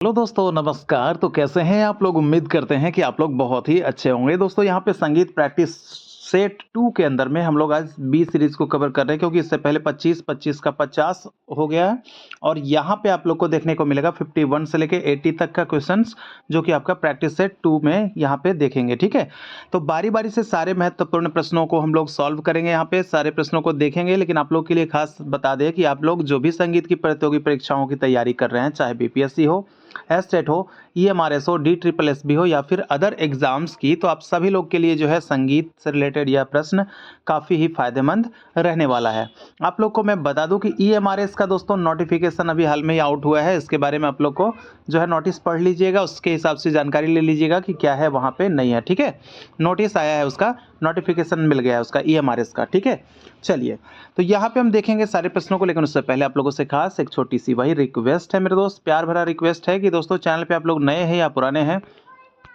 Hello दोस्तों, नमस्कार। तो कैसे हैं आप लोग? उम्मीद करते हैं कि आप लोग बहुत ही अच्छे होंगे। दोस्तों, यहाँ पे संगीत प्रैक्टिस सेट 2 के अंदर में हम लोग आज बी सीरीज़ को कवर कर रहे हैं, क्योंकि इससे पहले 25, 25 का 50 हो गया है और यहाँ पे आप लोग को देखने को मिलेगा 51 से लेके 80 तक का क्वेश्चंस, जो कि आपका प्रैक्टिस सेट 2 में यहाँ पे देखेंगे, ठीक है? तो बारी-बारी से सारे महत्वपूर्ण प्रश्नों को हम लोग सॉल्व करेंगे, यहाँ पे सारे प्रश्नों को देखेंगे। लेकिन आप लोग के लिए खास बता दें कि आप लोग जो भी संगीत की प्रतियोगी परीक्षाओं की तैयारी कर रहे हैं, चाहे बीपीएससी हो, एसटेट हो, ईएमआरएस हो, डीट्रिपल एसबी हो या फिर अदर एग्जाम्स की, तो आप सभी लोग के लिए जो है संगीत से रिलेटेड यह प्रश्न काफ़ी ही फायदेमंद रहने वाला है। आप लोग को मैं बता दूं कि ईएमआरएस का दोस्तों नोटिफिकेशन अभी हाल में ही आउट हुआ है। इसके बारे में आप लोग को जो है नोटिस पढ़ लीजिएगा, उसके हिसाब से जानकारी ले लीजिएगा कि क्या है वहाँ पे नहीं है, ठीक है? नोटिस आया है, उसका नोटिफिकेशन मिल गया है उसका ईएमआरएस का, ठीक है? चलिए, तो यहाँ पे हम देखेंगे सारे प्रश्नों को, लेकिन उससे पहले आप लोगों से खास एक छोटी सी वही रिक्वेस्ट है मेरे दोस्त, प्यार भरा रिक्वेस्ट है कि दोस्तों चैनल पे आप लोग नए हैं या पुराने हैं,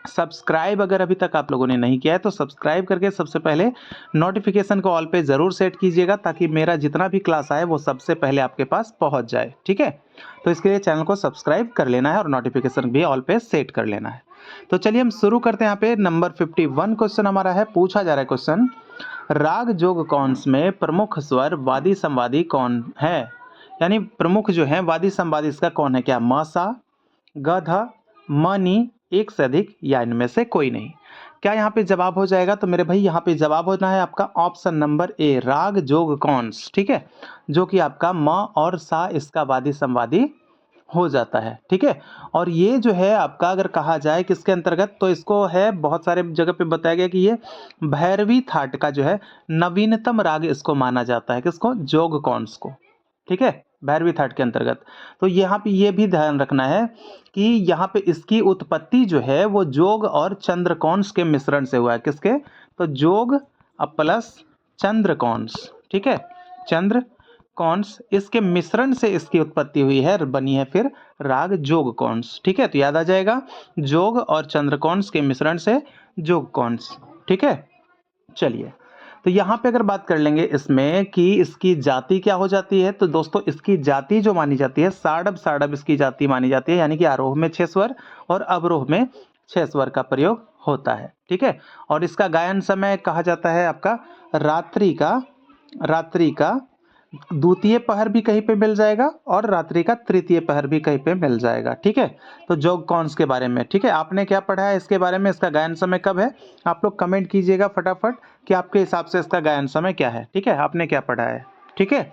सब्सक्राइब अगर अभी तक आप लोगों ने नहीं किया है तो सब्सक्राइब करके सबसे पहले नोटिफिकेशन को ऑल पे ज़रूर सेट कीजिएगा, ताकि मेरा जितना भी क्लास आए वो सबसे पहले आपके पास पहुंच जाए, ठीक है? तो इसके लिए चैनल को सब्सक्राइब कर लेना है और नोटिफिकेशन भी ऑल पे सेट कर लेना है। तो चलिए हम शुरू करते हैं। यहाँ पे नंबर 51 क्वेश्चन हमारा है, पूछा जा रहा है क्वेश्चन, राग जोग कौन्स में प्रमुख स्वर वादी संवादी कौन है? यानी प्रमुख जो है वादी संवादी इसका कौन है? क्या म सा, ग ध, म नी, एक से अधिक या इनमें से कोई नहीं? क्या यहाँ पे जवाब हो जाएगा? तो मेरे भाई यहाँ पे जवाब होना है आपका ऑप्शन नंबर ए, राग जोग कौन्स, ठीक है? जो कि आपका म और सा इसका वादी संवादी हो जाता है, ठीक है? और ये जो है आपका अगर कहा जाए किसके अंतर्गत, तो इसको है बहुत सारे जगह पे बताया गया कि ये भैरवी थाट का जो है नवीनतम राग इसको माना जाता है। किसको? जोग कौन्स को, ठीक है? भैरवी थाट के अंतर्गत। तो यहाँ पे ये भी ध्यान रखना है कि यहाँ पे इसकी उत्पत्ति जो है वो जोग और चंद्रकौंस के मिश्रण से हुआ है। किसके? तो जोग प्लस चंद्रकौंस, ठीक है? चंद्र कौंस, इसके मिश्रण से इसकी उत्पत्ति हुई है, बनी है फिर राग जोग कौंस, ठीक है? तो याद आ जाएगा, जोग और चंद्रकौंस के मिश्रण से जोग कौंस, ठीक है? चलिए, तो यहाँ पे अगर बात कर लेंगे इसमें कि इसकी जाति क्या हो जाती है, तो दोस्तों इसकी जाति जो मानी जाती है साडब, साडब इसकी जाति मानी जाती है, यानी कि आरोह में 6 स्वर और अवरोह में 6 स्वर का प्रयोग होता है, ठीक है? और इसका गायन समय कहा जाता है आपका रात्रि का द्वितीय पहर भी कहीं पे मिल जाएगा और रात्रि का तृतीय पहर भी कहीं पे मिल जाएगा, ठीक है? तो जोग कौन्स के बारे में, ठीक है? आपने क्या पढ़ा है इसके बारे में, इसका गायन समय कब है? आप लोग कमेंट कीजिएगा फटाफट कि आपके हिसाब से इसका गायन समय क्या है, ठीक है? आपने क्या पढ़ा है, ठीक है?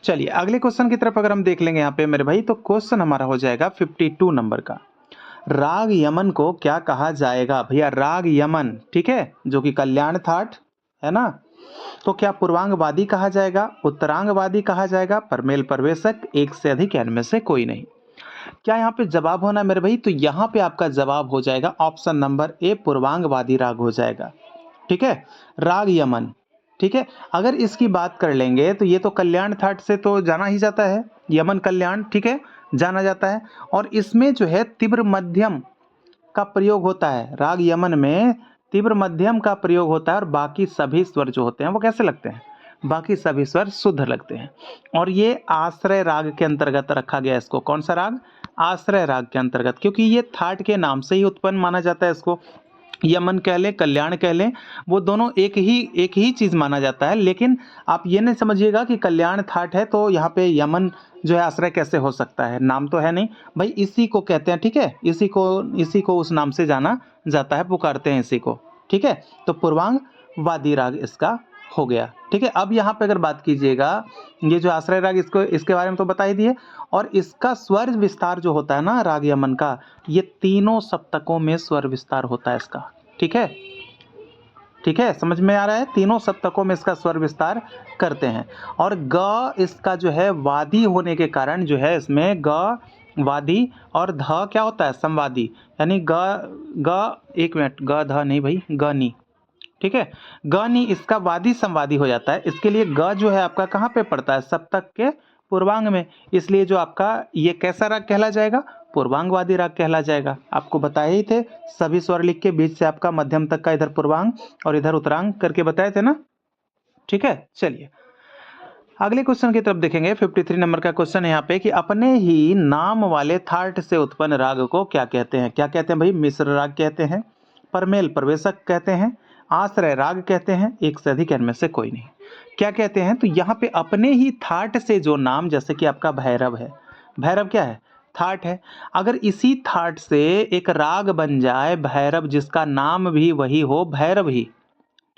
चलिए अगले क्वेश्चन की तरफ अगर हम देख लेंगे यहाँ पे मेरे भाई, तो क्वेश्चन हमारा हो जाएगा 52 नंबर का। राग यमन को क्या कहा जाएगा भैया? राग यमन, ठीक है? जो कि कल्याण थाट है ना? तो क्या पूर्वांगवादी कहा जाएगा, उत्तरांगवादी कहा जाएगा, परमेल परवेशक, एक से अधिक या इनमें से कोई नहीं? क्या यहाँ पे जवाब होना है मेरे भाई? तो यहाँ पे आपका जवाब हो जाएगा ऑप्शन नंबर ए, पूर्वांगवादी राग हो जाएगा, ठीक है? राग यमन, ठीक है? अगर इसकी बात कर लेंगे तो ये तो कल्याण थाट से तो जाना ही जाता है, यमन कल्याण, ठीक है? जाना जाता है। और इसमें जो है तीव्र मध्यम का प्रयोग होता है, राग यमन में तीव्र मध्यम का प्रयोग होता है और बाकी सभी स्वर जो होते हैं वो कैसे लगते हैं? बाकी सभी स्वर शुद्ध लगते हैं। और ये आश्रय राग के अंतर्गत रखा गया है इसको। कौन सा राग? आश्रय राग के अंतर्गत, क्योंकि ये थाट के नाम से ही उत्पन्न माना जाता है इसको। यमन कह लें, कल्याण कह लें, वो दोनों एक ही चीज़ माना जाता है। लेकिन आप ये नहीं समझिएगा कि कल्याण थाट है तो यहाँ पे यमन जो है आश्रय कैसे हो सकता है, नाम तो है नहीं भाई, इसी को कहते हैं, ठीक है? इसी को उस नाम से जाना जाता है, पुकारते हैं इसी को, ठीक है? तो पूर्वांग वादी राग इसका हो गया, ठीक है? अब यहाँ पे अगर बात कीजिएगा, ये जो आश्रय राग, इसके बारे में तो बता ही दिए। और इसका स्वर विस्तार जो होता है ना राग यमन का, ये तीनों सप्तकों में स्वर विस्तार होता है इसका, ठीक है? ठीक है, समझ में आ रहा है? तीनों सप्तकों में इसका स्वर विस्तार करते हैं। और ग इसका जो है वादी होने के कारण जो है इसमें ग वादी और ध क्या होता है? संवादी, यानी एक मिनट, ग ध नहीं भाई, ग नी, ठीक है? ग नी इसका वादी संवादी हो जाता है। इसके लिए ग जो है आपका कहाँ पे पड़ता है? सप्तक के पूर्वांग में। इसलिए जो आपका ये कैसा राग कहला जाएगा? पूर्वांगवादी राग कहला जाएगा। आपको बताए ही थे, सभी स्वर लिख के बीच से आपका मध्यम तक का इधर पूर्वांग और इधर उत्तरांग करके बताए थे ना, ठीक है? चलिए अगले क्वेश्चन की तरफ देखेंगे। 53 नंबर का क्वेश्चन है यहाँ पे कि अपने ही नाम वाले थाट से उत्पन्न राग को क्या कहते हैं? क्या कहते हैं भाई? मिश्र राग कहते हैं, परमेल प्रवेशक कहते हैं, आश्रय राग कहते हैं, एक से अधिक इनमें से कोई नहीं। क्या कहते हैं? तो यहाँ पे अपने ही थाट से जो नाम, जैसे कि आपका भैरव है, भैरव क्या है? थाट है। अगर इसी थाट से एक राग बन जाए भैरव, जिसका नाम भी वही हो, भैरव ही,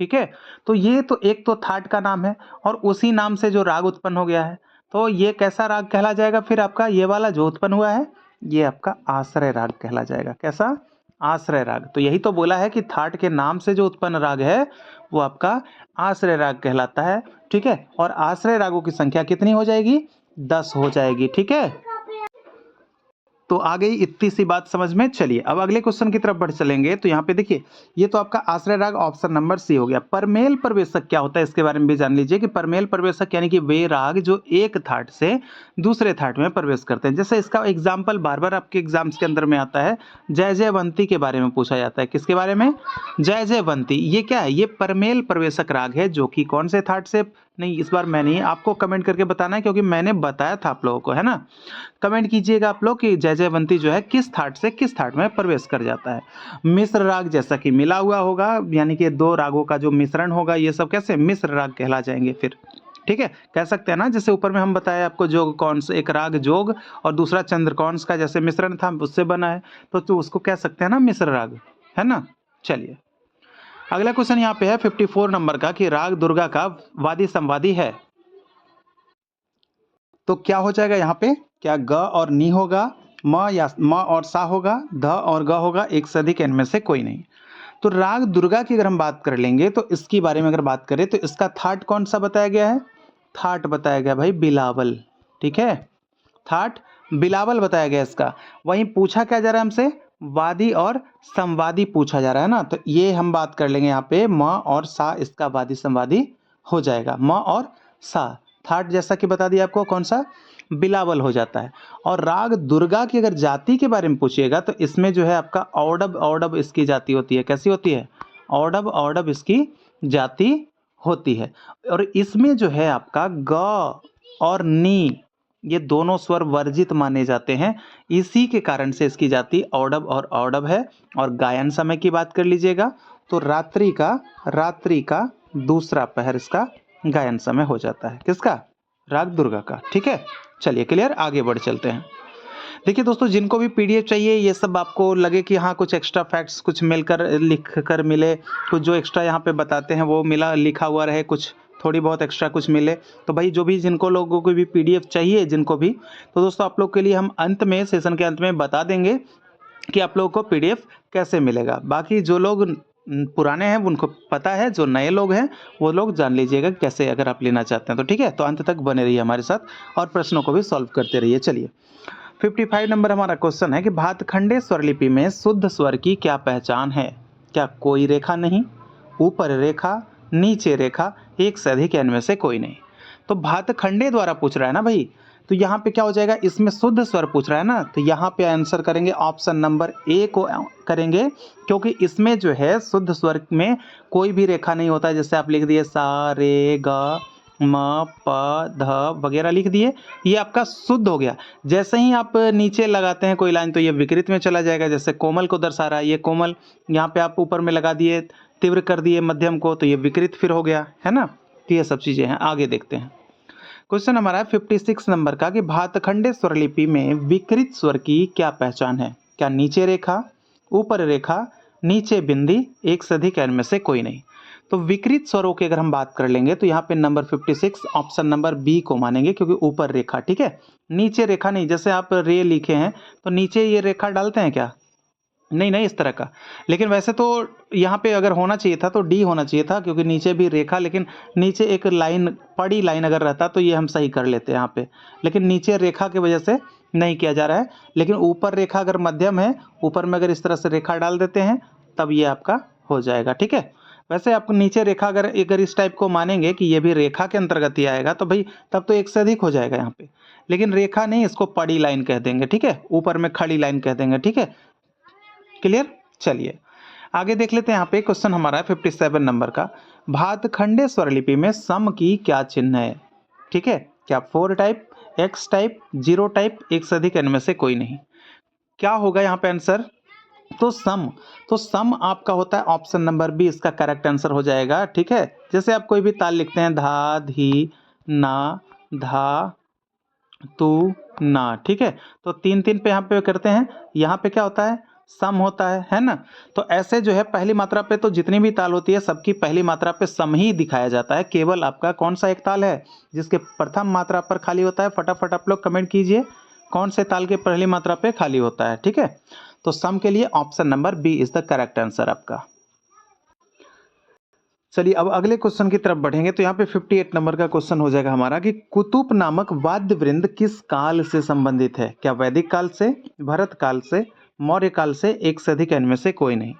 ठीक है, तो ये तो एक तो थाट का नाम है और उसी नाम से जो राग उत्पन्न हो गया है, तो ये कैसा राग कहला जाएगा? फिर आपका ये वाला जो उत्पन्न हुआ है, ये आपका आश्रय राग कहला जाएगा। कैसा? आश्रय राग। तो यही तो बोला है कि थाट के नाम से जो उत्पन्न राग है वो आपका आश्रय राग कहलाता है, ठीक है। और आश्रय रागों की संख्या कितनी हो जाएगी? 10 हो जाएगी, ठीक है। तो आ गई इतनी सी बात समझ में। चलिए अब अगले क्वेश्चन की तरफ बढ़ चलेंगे। तो यहाँ पे देखिए, ये तो आपका आश्रय राग ऑप्शन नंबर सी हो गया। परमेल प्रवेशक क्या होता है, इसके बारे में भी जान लीजिए कि परमेल प्रवेशक यानी कि वे राग जो एक थाट से दूसरे थाट में प्रवेश करते हैं। जैसे इसका एग्जाम्पल बार बार आपके एग्जाम्स के अंदर में आता है, जय जयवंती के बारे में पूछा जाता है। किसके बारे में? जय जयवंती। ये क्या है? ये परमेल प्रवेशक राग है, जो कि कौन से थाट से, नहीं इस बार मैं नहीं, आपको कमेंट करके बताना है, क्योंकि मैंने बताया था आप लोगों को, है ना। कमेंट कीजिएगा आप लोग कि जय जयवंती जो है किस थाट से किस थाट में प्रवेश कर जाता है। मिश्र राग जैसा कि मिला हुआ होगा, यानी कि दो रागों का जो मिश्रण होगा, ये सब कैसे? मिश्र राग कहला जाएंगे फिर, ठीक है। कह सकते हैं ना, जैसे ऊपर में हम बताया आपको, जोग कौन, एक राग जोग और दूसरा चंद्रकौंस का जैसे मिश्रण था उससे बना है, तो उसको कह सकते हैं ना मिश्र राग, है ना। चलिए अगला क्वेश्चन यहाँ पे है 54 नंबर का कि राग दुर्गा का वादी संवादी है, तो क्या हो जाएगा यहाँ पे? क्या ग और नी होगा, म या म और सा होगा, ध और ग होगा, एक से अधिक इनमें से कोई नहीं। तो राग दुर्गा की अगर हम बात कर लेंगे, तो इसकी बारे में अगर बात करें तो इसका थाट कौन सा बताया गया है? थाट बताया गया भाई बिलावल, ठीक है। थाट बिलावल बताया गया इसका। वहीं पूछा क्या जा रहा है हमसे? वादी और संवादी पूछा जा रहा है ना, तो ये हम बात कर लेंगे यहाँ पे म और सा, इसका वादी संवादी हो जाएगा। म और सा थाट जैसा कि बता दिया आपको, कौन सा? बिलावल हो जाता है। और राग दुर्गा की अगर जाति के बारे में पूछिएगा, तो इसमें जो है आपका औडब औडब इसकी जाति होती है। कैसी होती है? औडब औडब इसकी जाति होती है। और इसमें जो है आपका ग और नी, ये दोनों स्वर वर्जित माने जाते हैं, इसी के कारण से इसकी जाति औडब और औडब है। और गायन समय की बात कर लीजिएगा, तो रात्रि का दूसरा पहर इसका गायन समय हो जाता है। किसका? राग दुर्गा का, ठीक है। चलिए क्लियर, आगे बढ़ चलते हैं। देखिए दोस्तों, जिनको भी पीडीएफ चाहिए, ये सब आपको लगे कि हाँ कुछ एक्स्ट्रा फैक्ट्स कुछ मिलकर लिख कर मिले, कुछ जो एक्स्ट्रा यहाँ पे बताते हैं वो मिला, लिखा हुआ रहे, कुछ थोड़ी बहुत एक्स्ट्रा कुछ मिले, तो भाई जो भी जिनको लोगों को भी पीडीएफ चाहिए, जिनको भी, तो दोस्तों आप लोग के लिए हम अंत में, सेशन के अंत में बता देंगे कि आप लोगों को पीडीएफ कैसे मिलेगा। बाकी जो लोग पुराने हैं उनको पता है, जो नए लोग हैं वो लोग जान लीजिएगा कैसे अगर आप लेना चाहते हैं तो, ठीक है। तो अंत तक बने रहिए हमारे साथ और प्रश्नों को भी सॉल्व करते रहिए। चलिए 55 नंबर हमारा क्वेश्चन है कि भातखंडे स्वरलिपि में शुद्ध स्वर की क्या पहचान है? क्या कोई रेखा नहीं, ऊपर रेखा, नीचे रेखा, एक से अधिक इनमें से कोई नहीं। तो भातखंडे द्वारा पूछ रहा है ना भाई, तो यहाँ पे क्या हो जाएगा? इसमें शुद्ध स्वर पूछ रहा है ना, तो यहाँ पे आंसर करेंगे ऑप्शन नंबर ए को करेंगे, क्योंकि इसमें जो है शुद्ध स्वर में कोई भी रेखा नहीं होता है। जैसे आप लिख दिए सा रे ग म प ध वगैरह लिख दिए, ये आपका शुद्ध हो गया। जैसे ही आप नीचे लगाते हैं कोई लाइन, तो ये विकृत में चला जाएगा। जैसे कोमल को दर्शा रहा है, ये कोमल, यहाँ पे आप ऊपर में लगा दिए, तीव्र कर दिए मध्यम को, तो ये विकृत फिर हो गया, है ना। तो ये सब चीजें हैं। आगे देखते हैं क्वेश्चन हमारा है 56 नंबर का कि भातखंडे स्वरलिपि में विकृत स्वर की क्या पहचान है? क्या नीचे रेखा, ऊपर रेखा, नीचे बिंदी, एक से अधिक इनमें से कोई नहीं। तो विकृत स्वरों की अगर हम बात कर लेंगे, तो यहाँ पे नंबर 56 ऑप्शन नंबर बी को मानेंगे, क्योंकि ऊपर रेखा, ठीक है, नीचे रेखा नहीं। जैसे आप रे लिखे हैं तो नीचे ये रेखा डालते हैं क्या? नहीं नहीं, इस तरह का। लेकिन वैसे तो यहाँ पे अगर होना चाहिए था तो डी होना चाहिए था, क्योंकि नीचे भी रेखा, लेकिन नीचे एक लाइन, पड़ी लाइन अगर रहता तो ये हम सही कर लेते हैं यहाँ पे। लेकिन नीचे रेखा की वजह से नहीं किया जा रहा है। लेकिन ऊपर रेखा अगर मध्यम है, ऊपर में अगर इस तरह से रेखा डाल देते हैं, तब ये आपका हो जाएगा, ठीक है। वैसे आप नीचे रेखा अगर इस टाइप को मानेंगे कि ये भी रेखा के अंतर्गत ही आएगा, तो भाई तब तो एक से अधिक हो जाएगा यहाँ पे। लेकिन रेखा नहीं, इसको पड़ी लाइन कह देंगे, ठीक है, ऊपर में खड़ी लाइन कह देंगे, ठीक है। क्लियर। चलिए आगे देख लेते हैं। यहाँ पे क्वेश्चन हमारा है 57 नंबर का, भातखंडे स्वरलिपि में सम की क्या चिन्ह है? ठीक है, क्या 4 टाइप, एक्स टाइप, 0 टाइप, एक से अधिक इनमें से कोई नहीं। क्या होगा यहाँ पे आंसर? तो सम आपका होता है ऑप्शन नंबर बी, इसका करेक्ट आंसर हो जाएगा। ठीक है, जैसे आप कोई भी ताल लिखते हैं, धा, धी, ना, धा, तू, ना। ठीक है, तो 3-3 पे यहाँ पे करते हैं, यहाँ पे क्या होता है? सम होता है ना। तो ऐसे जो है पहली मात्रा पे तो जितनी भी ताल होती है सबकी पहली मात्रा पे सम ही दिखाया जाता है। केवल आपका कौन सा एक ताल है जिसके प्रथम मात्रा पर खाली होता है? फटाफट आप लोग कमेंट कीजिए, कौन से ताल के पहली मात्रा पे खाली होता है। ठीक है, तो सम के लिए option number B is the correct answer आपका। चलिए अब अगले क्वेश्चन की तरफ बढ़ेंगे। तो यहाँ पे 58 नंबर का क्वेश्चन हो जाएगा हमारा कि कुतुब नामक वाद्य वृंद किस काल से संबंधित है? क्या वैदिक काल से, भरत काल से, मौर्य काल से, एक से अधिक इनमें से कोई नहीं।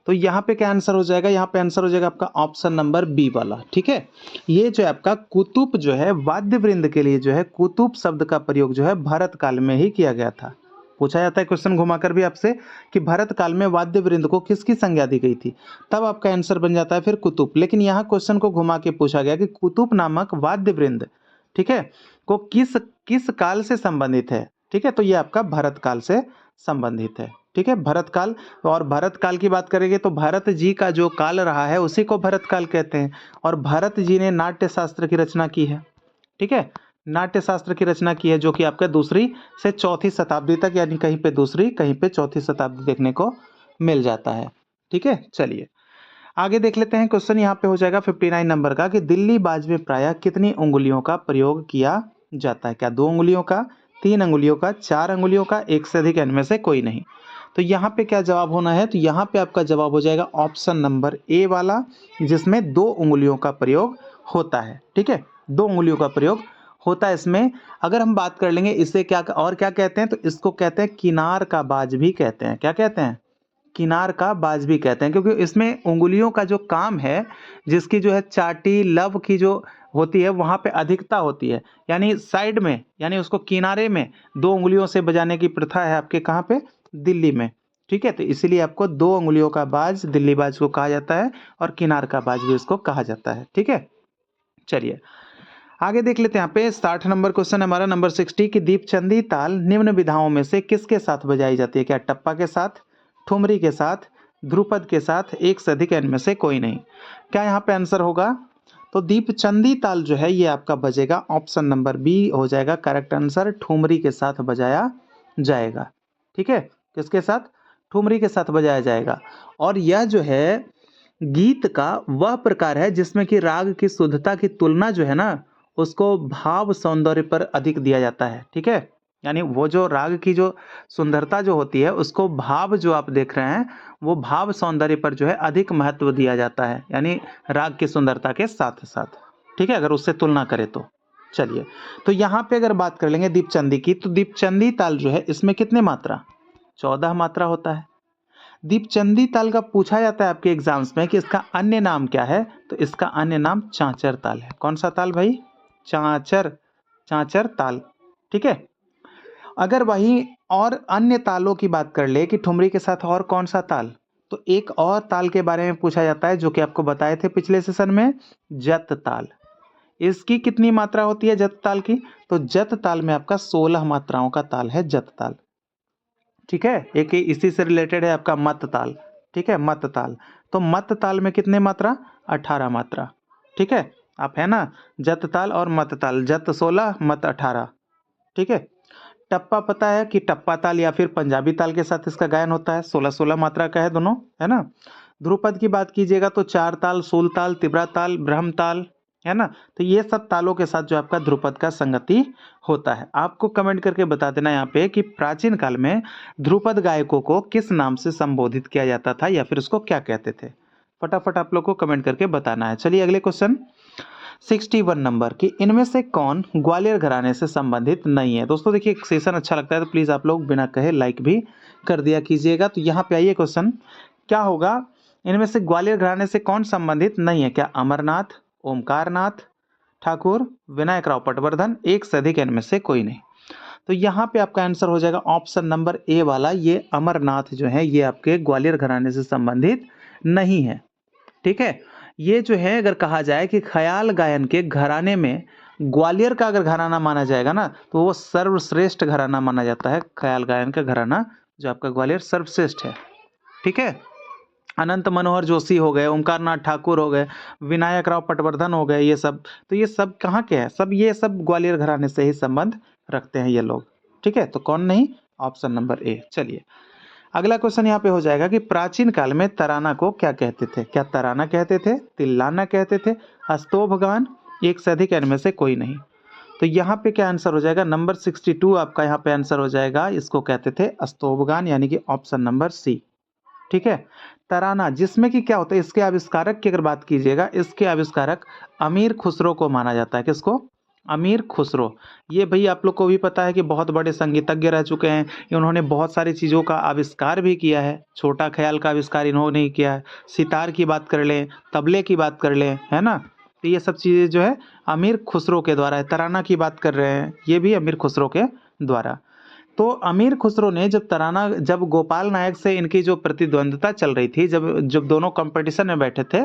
तो यहाँ पे क्या आंसर हो जाएगा? यहाँ पे आंसर हो जाएगा आपका ऑप्शन नंबर बी वाला। ठीक है, ये जो है आपका कुतुब जो है वाद्य वृंद के लिए जो है कुतुब शब्द का प्रयोग जो है भरत काल में ही किया गया था। पूछा जाता है क्वेश्चन घुमाकर भी आपसे कि भरत काल में वाद्य वृंद को किसकी संज्ञा दी गई थी, तब आपका आंसर बन जाता है फिर कुतुब। लेकिन यहाँ क्वेश्चन को घुमा के पूछा गया कि कुतुब नामक वाद्य वृंद, ठीक है, को किस किस काल से संबंधित है। ठीक है, तो ये आपका भरत काल से संबंधित है। ठीक है, भरत काल। और भरत काल की बात करेंगे तो भरत जी का जो काल रहा है उसी को भरत काल कहते हैं। और भरत जी ने नाट्य शास्त्र की रचना की है। ठीक है, नाट्य शास्त्र की रचना की है जो कि आपका 2री से 4थी शताब्दी तक, यानी कहीं पे 2री कहीं पे 4थी शताब्दी देखने को मिल जाता है। ठीक है, चलिए आगे देख लेते हैं। क्वेश्चन यहाँ पे हो जाएगा 59 नंबर का कि दिल्ली बाज में प्रायः कितनी उंगलियों का प्रयोग किया जाता है? क्या 2 उंगलियों का, 3 उंगलियों का, 4 उंगलियों का, एक से अधिक इनमें से कोई नहीं। तो यहाँ पे क्या जवाब होना है? तो यहाँ पे आपका जवाब हो जाएगा ऑप्शन नंबर ए वाला, जिसमें 2 उंगलियों का प्रयोग होता है। ठीक है, 2 उंगलियों का प्रयोग होता है इसमें। अगर हम बात कर लेंगे इसे क्या और क्या कहते हैं, तो इसको कहते हैं किनार का बाज भी कहते हैं। क्या कहते हैं? किनार का बाज भी कहते हैं, क्योंकि इसमें उंगलियों का जो काम है, जिसकी जो है चाटी लव की जो होती है वहां पे अधिकता होती है, यानी साइड में, यानी उसको किनारे में 2 उंगलियों से बजाने की प्रथा है आपके कहाँ पे? दिल्ली में। ठीक है, तो इसीलिए आपको 2 उंगलियों का बाज दिल्ली बाज को कहा जाता है और किनार का बाज भी उसको कहा जाता है। ठीक है, चलिए आगे देख लेते हैं। यहाँ पे 60 नंबर क्वेश्चन हमारा नंबर 60 की दीपचंदी ताल निम्न विधाओं में से किसके साथ बजाई जाती है? क्या टप्पा के साथ, ठुमरी के साथ, ध्रुपद के साथ, एक से अधिक इनमें से कोई नहीं। क्या यहाँ पे आंसर होगा? तो दीपचंदी ताल जो है ये आपका बजेगा ऑप्शन नंबर बी हो जाएगा करेक्ट आंसर, ठुमरी के साथ बजाया जाएगा। ठीक है, किसके साथ? ठुमरी के साथ बजाया जाएगा। और यह जो है गीत का वह प्रकार है जिसमें कि राग की शुद्धता की तुलना जो है ना उसको भाव सौंदर्य पर अधिक दिया जाता है। ठीक है, यानी वो जो राग की जो सुंदरता जो होती है उसको भाव जो आप देख रहे हैं वो भाव सौंदर्य पर जो है अधिक महत्व दिया जाता है, यानी राग की सुंदरता के साथ साथ। ठीक है, अगर उससे तुलना करें तो। चलिए, तो यहाँ पे अगर बात कर लेंगे दीपचंदी की, तो दीपचंदी ताल जो है इसमें कितने मात्रा? 14 मात्रा होता है। दीपचंदी ताल का पूछा जाता है आपके एग्जाम्स में कि इसका अन्य नाम क्या है, तो इसका अन्य नाम चांचर ताल है। कौन सा ताल भाई? चांचर, चांचर ताल। ठीक है, अगर वही और अन्य तालों की बात कर ले कि ठुमरी के साथ और कौन सा ताल, तो एक और ताल के बारे में पूछा जाता है जो कि आपको बताए थे पिछले सेशन में, जत ताल। इसकी कितनी मात्रा होती है जत ताल की? तो जत ताल में आपका 16 मात्राओं का ताल है जत ताल। ठीक है, एक ही इसी से रिलेटेड है आपका मत ताल। ठीक है, मत ताल। तो मत ताल में कितने मात्रा? 18 मात्रा। ठीक है, आप है ना, जत ताल और मत ताल, जत 16 मत 18। ठीक है, टप्पा पता है कि टप्पा ताल या फिर पंजाबी ताल के साथ इसका गायन होता है, 16-16 मात्रा का है दोनों, है ना। ध्रुपद की बात कीजिएगा तो 4 ताल, सूल ताल, तिब्रा ताल, ब्रह्म ताल, है ना। तो ये सब तालों के साथ जो आपका ध्रुपद का संगति होता है। आपको कमेंट करके बता देना यहाँ पे कि प्राचीन काल में ध्रुपद गायकों को किस नाम से संबोधित किया जाता था या फिर उसको क्या कहते थे। फटाफट आप लोग को कमेंट करके बताना है। चलिए अगले क्वेश्चन 61 नंबर कि इनमें से कौन ग्वालियर घराने से संबंधित नहीं है। दोस्तों देखिए, सेशन अच्छा लगता है तो प्लीज़ आप लोग बिना कहे लाइक भी कर दिया कीजिएगा। तो यहाँ पे आइए क्वेश्चन क्या होगा, इनमें से ग्वालियर घराने से कौन संबंधित नहीं है? क्या अमरनाथ, ओमकारनाथ ठाकुर, विनायक राव पटवर्धन, एक से अधिक इनमें से कोई नहीं। तो यहाँ पे आपका आंसर हो जाएगा ऑप्शन नंबर ए वाला, ये अमरनाथ जो है ये आपके ग्वालियर घराने से संबंधित नहीं है। ठीक है, ये जो है अगर कहा जाए कि ख्याल गायन के घराने में ग्वालियर का अगर घराना माना जाएगा ना तो वो सर्वश्रेष्ठ घराना माना जाता है। ख्याल गायन का घराना जो आपका ग्वालियर सर्वश्रेष्ठ है। ठीक है, अनंत मनोहर जोशी हो गए, ओमकार नाथ ठाकुर हो गए, विनायक राव पटवर्धन हो गए, ये सब तो ये सब कहाँ के हैं? सब ये सब ग्वालियर घराने से ही संबंध रखते हैं ये लोग। ठीक है, तो कौन नहीं? ऑप्शन नंबर ए। चलिए अगला क्वेश्चन यहाँ पे हो जाएगा कि प्राचीन काल में तराना को क्या कहते थे? क्या तराना कहते थे, तिल्लाना कहते थे, स्तोभगान, एक से अधिक इनमें से कोई नहीं? तो यहाँ पे क्या आंसर हो जाएगा? नंबर 62 आपका यहाँ पे आंसर हो जाएगा। इसको कहते थे स्तोभगान, यानी कि ऑप्शन नंबर सी। ठीक है, तराना जिसमें कि क्या होता है, इसके आविष्कारक की अगर बात कीजिएगा, इसके आविष्कारक अमीर खुसरो को माना जाता है। किसको? अमीर खुसरो। ये भाई आप लोग को भी पता है कि बहुत बड़े संगीतज्ञ रह चुके हैं। इन्होंने बहुत सारी चीज़ों का आविष्कार भी किया है। छोटा ख्याल का आविष्कार इन्होंने ही किया है। सितार की बात कर लें, तबले की बात कर लें, है ना, तो ये सब चीज़ें जो है अमीर खुसरो के द्वारा है। तराना की बात कर रहे हैं, ये भी अमीर खुसरो के द्वारा। तो अमीर खुसरो ने जब गोपाल नायक से इनकी जो प्रतिद्वंद्विता चल रही थी, जब जब दोनों कंपटीशन में बैठे थे,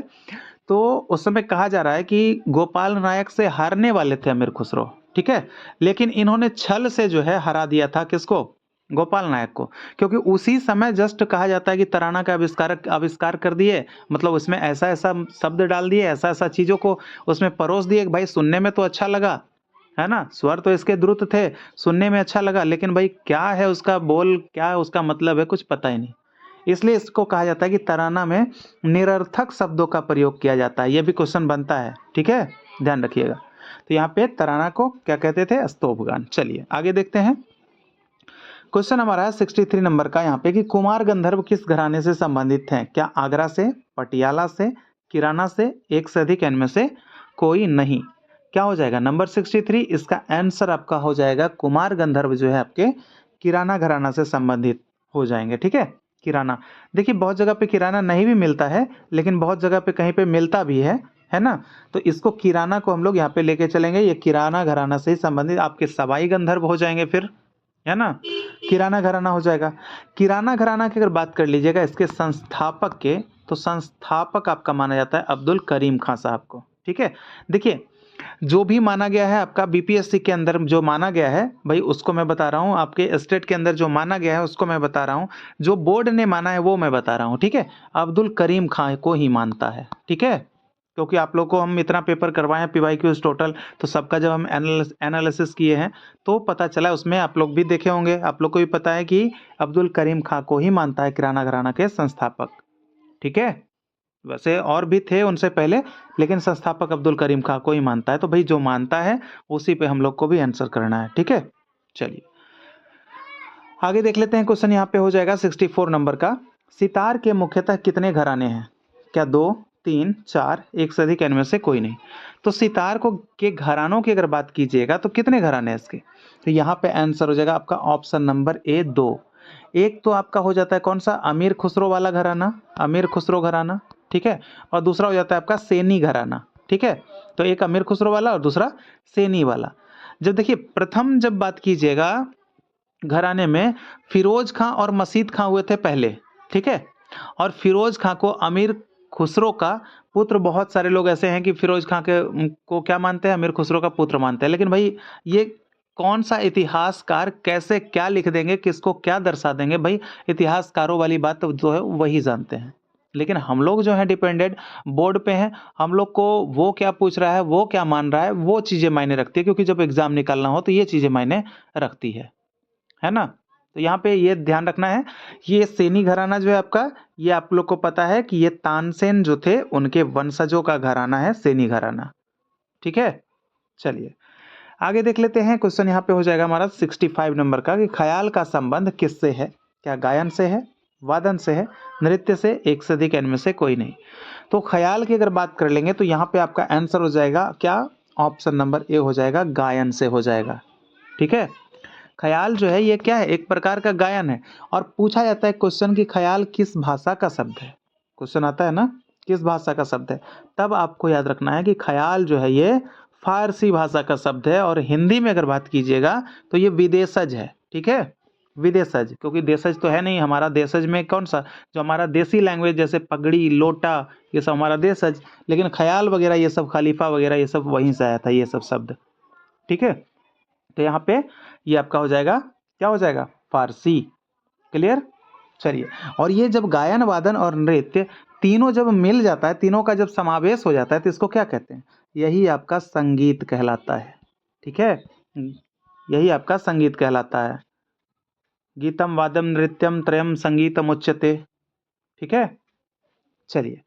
तो उस समय कहा जा रहा है कि गोपाल नायक से हारने वाले थे अमीर खुसरो। ठीक है, लेकिन इन्होंने छल से जो है हरा दिया था किसको? गोपाल नायक को। क्योंकि उसी समय जस्ट कहा जाता है कि तराना का आविष्कार कर दिए, मतलब उसमें ऐसा ऐसा शब्द डाल दिए, ऐसा ऐसा चीज़ों को उसमें परोस दिए, भाई सुनने में तो अच्छा लगा, है ना, स्वर तो इसके द्रुत थे, सुनने में अच्छा लगा, लेकिन भाई क्या है उसका बोल, क्या है उसका मतलब है, कुछ पता ही नहीं। इसलिए इसको कहा जाता है कि तराना में निरर्थक शब्दों का प्रयोग किया जाता है। यह भी क्वेश्चन बनता है। ठीक है, ध्यान रखिएगा। तो यहाँ पे तराना को क्या कहते थे? स्तोभगान। चलिए आगे देखते हैं। क्वेश्चन हमारा है 63 नंबर का यहाँ पे कि कुमार गंधर्व किस घराने से संबंधित हैं? क्या आगरा से, पटियाला से, किराना से, एक से अधिक इनमें से कोई नहीं? क्या हो जाएगा? नंबर 63 इसका आंसर आपका हो जाएगा कुमार गंधर्व जो है आपके किराना घराना से संबंधित हो जाएंगे। ठीक है, किराना, देखिए बहुत जगह पे किराना नहीं भी मिलता है, लेकिन बहुत जगह पे कहीं पे मिलता भी है ना, तो इसको किराना को हम लोग यहाँ पे लेके चलेंगे। ये किराना घराना से ही संबंधित आपके सवाई गंधर्व हो जाएंगे फिर, है ना, किराना घराना हो जाएगा। किराना घराना की अगर बात कर लीजिएगा इसके संस्थापक के, तो संस्थापक आपका माना जाता है अब्दुल करीम खां साहब को। ठीक है, देखिए जो भी माना गया है आपका बीपीएससी के अंदर जो माना गया है भाई, उसको मैं बता रहा हूँ। आपके स्टेट के अंदर जो माना गया है उसको मैं बता रहा हूँ, जो बोर्ड ने माना है वो मैं बता रहा हूँ। ठीक है, अब्दुल करीम खां को ही मानता है। ठीक है, क्योंकि आप लोग को हम इतना पेपर करवाए हैं पीवाईक्यूज टोटल, तो सबका जब हम एनालिसिस किए हैं तो पता चला, उसमें आप लोग भी देखे होंगे, आप लोग को भी पता है कि अब्दुल करीम खां को ही मानता है किराना घराना के संस्थापक। ठीक है, वैसे और भी थे उनसे पहले, लेकिन संस्थापक अब्दुल करीम खां को ही मानता है। तो भाई जो मानता है उसी पे हम लोग को भी आंसर करना है। ठीक है, चलिए आगे देख लेते हैं। क्वेश्चन यहाँ पे हो जाएगा 64 नंबर का। सितार के मुख्यतः कितने घराने हैं? क्या 2, 3, 4, एक से अधिक इनमें से कोई नहीं? तो सितार को के घरानों की अगर बात कीजिएगा तो कितने घराने हैं इसके? तो यहाँ पे आंसर हो जाएगा आपका ऑप्शन नंबर ए 2। एक तो आपका हो जाता है कौन सा? अमीर खुसरो वाला घराना, अमीर खुसरो घराना। ठीक है, और दूसरा हो जाता है आपका सैनी घराना। ठीक है, तो एक अमीर खुसरो वाला और दूसरा सैनी वाला। जब देखिए प्रथम जब बात कीजिएगा घराने में, फिरोज खां और मसीद खां हुए थे पहले। ठीक है, और फिरोज खां को अमीर खुसरो का पुत्र, बहुत सारे लोग ऐसे हैं कि फिरोज खां के को क्या मानते हैं? अमीर खुसरो का पुत्र मानते हैं। लेकिन भाई ये कौन सा इतिहासकार कैसे क्या लिख देंगे, किसको क्या दर्शा देंगे, भाई इतिहासकारों वाली बात जो है वही जानते हैं। लेकिन हम लोग जो है डिपेंडेंट बोर्ड पे हैं, हम लोग को वो क्या पूछ रहा है, वो क्या मान रहा है, वो चीज़ें मायने रखती है। क्योंकि जब एग्जाम निकालना हो तो ये चीज़ें मायने रखती है ना। तो यहाँ पे ये ध्यान रखना है, ये सैनी घराना जो है आपका, ये आप लोग को पता है कि ये तानसेन जो थे उनके वंशजों का घराना है सैनी घराना। ठीक है, चलिए आगे देख लेते हैं। क्वेश्चन यहाँ पे हो जाएगा हमारा 65 नंबर का कि ख्याल का संबंध किससे है? क्या गायन से है, वादन से है, नृत्य से, एक से अधिक इनमें से कोई नहीं? तो ख्याल की अगर बात कर लेंगे तो यहाँ पे आपका आंसर हो जाएगा क्या? ऑप्शन नंबर ए हो जाएगा, गायन से हो जाएगा। ठीक है, ख्याल जो है ये क्या है? एक प्रकार का गायन है। और पूछा जाता है क्वेश्चन कि ख्याल किस भाषा का शब्द है? क्वेश्चन आता है ना किस भाषा का शब्द है, तब आपको याद रखना है कि ख्याल जो है ये फारसी भाषा का शब्द है। और हिंदी में अगर बात कीजिएगा तो ये विदेशज है। ठीक है, विदेशज, क्योंकि देशज तो है नहीं हमारा। देशज में कौन सा? जो हमारा देसी लैंग्वेज, जैसे पगड़ी, लोटा, ये सब हमारा देशज। लेकिन ख्याल वगैरह ये सब, खलीफा वगैरह ये सब वहीं से आया था ये सब शब्द। ठीक है, तो यहाँ पे ये आपका हो जाएगा, क्या हो जाएगा, फारसी। क्लियर। चलिए, और ये जब गायन वादन और नृत्य तीनों जब मिल जाता है, तीनों का जब समावेश हो जाता है, तो इसको क्या कहते हैं, यही आपका संगीत कहलाता है। ठीक है, यही आपका संगीत कहलाता है। गीतम वादम नृत्यम त्रयम संगीतम उच्यते। ठीक है, चलिए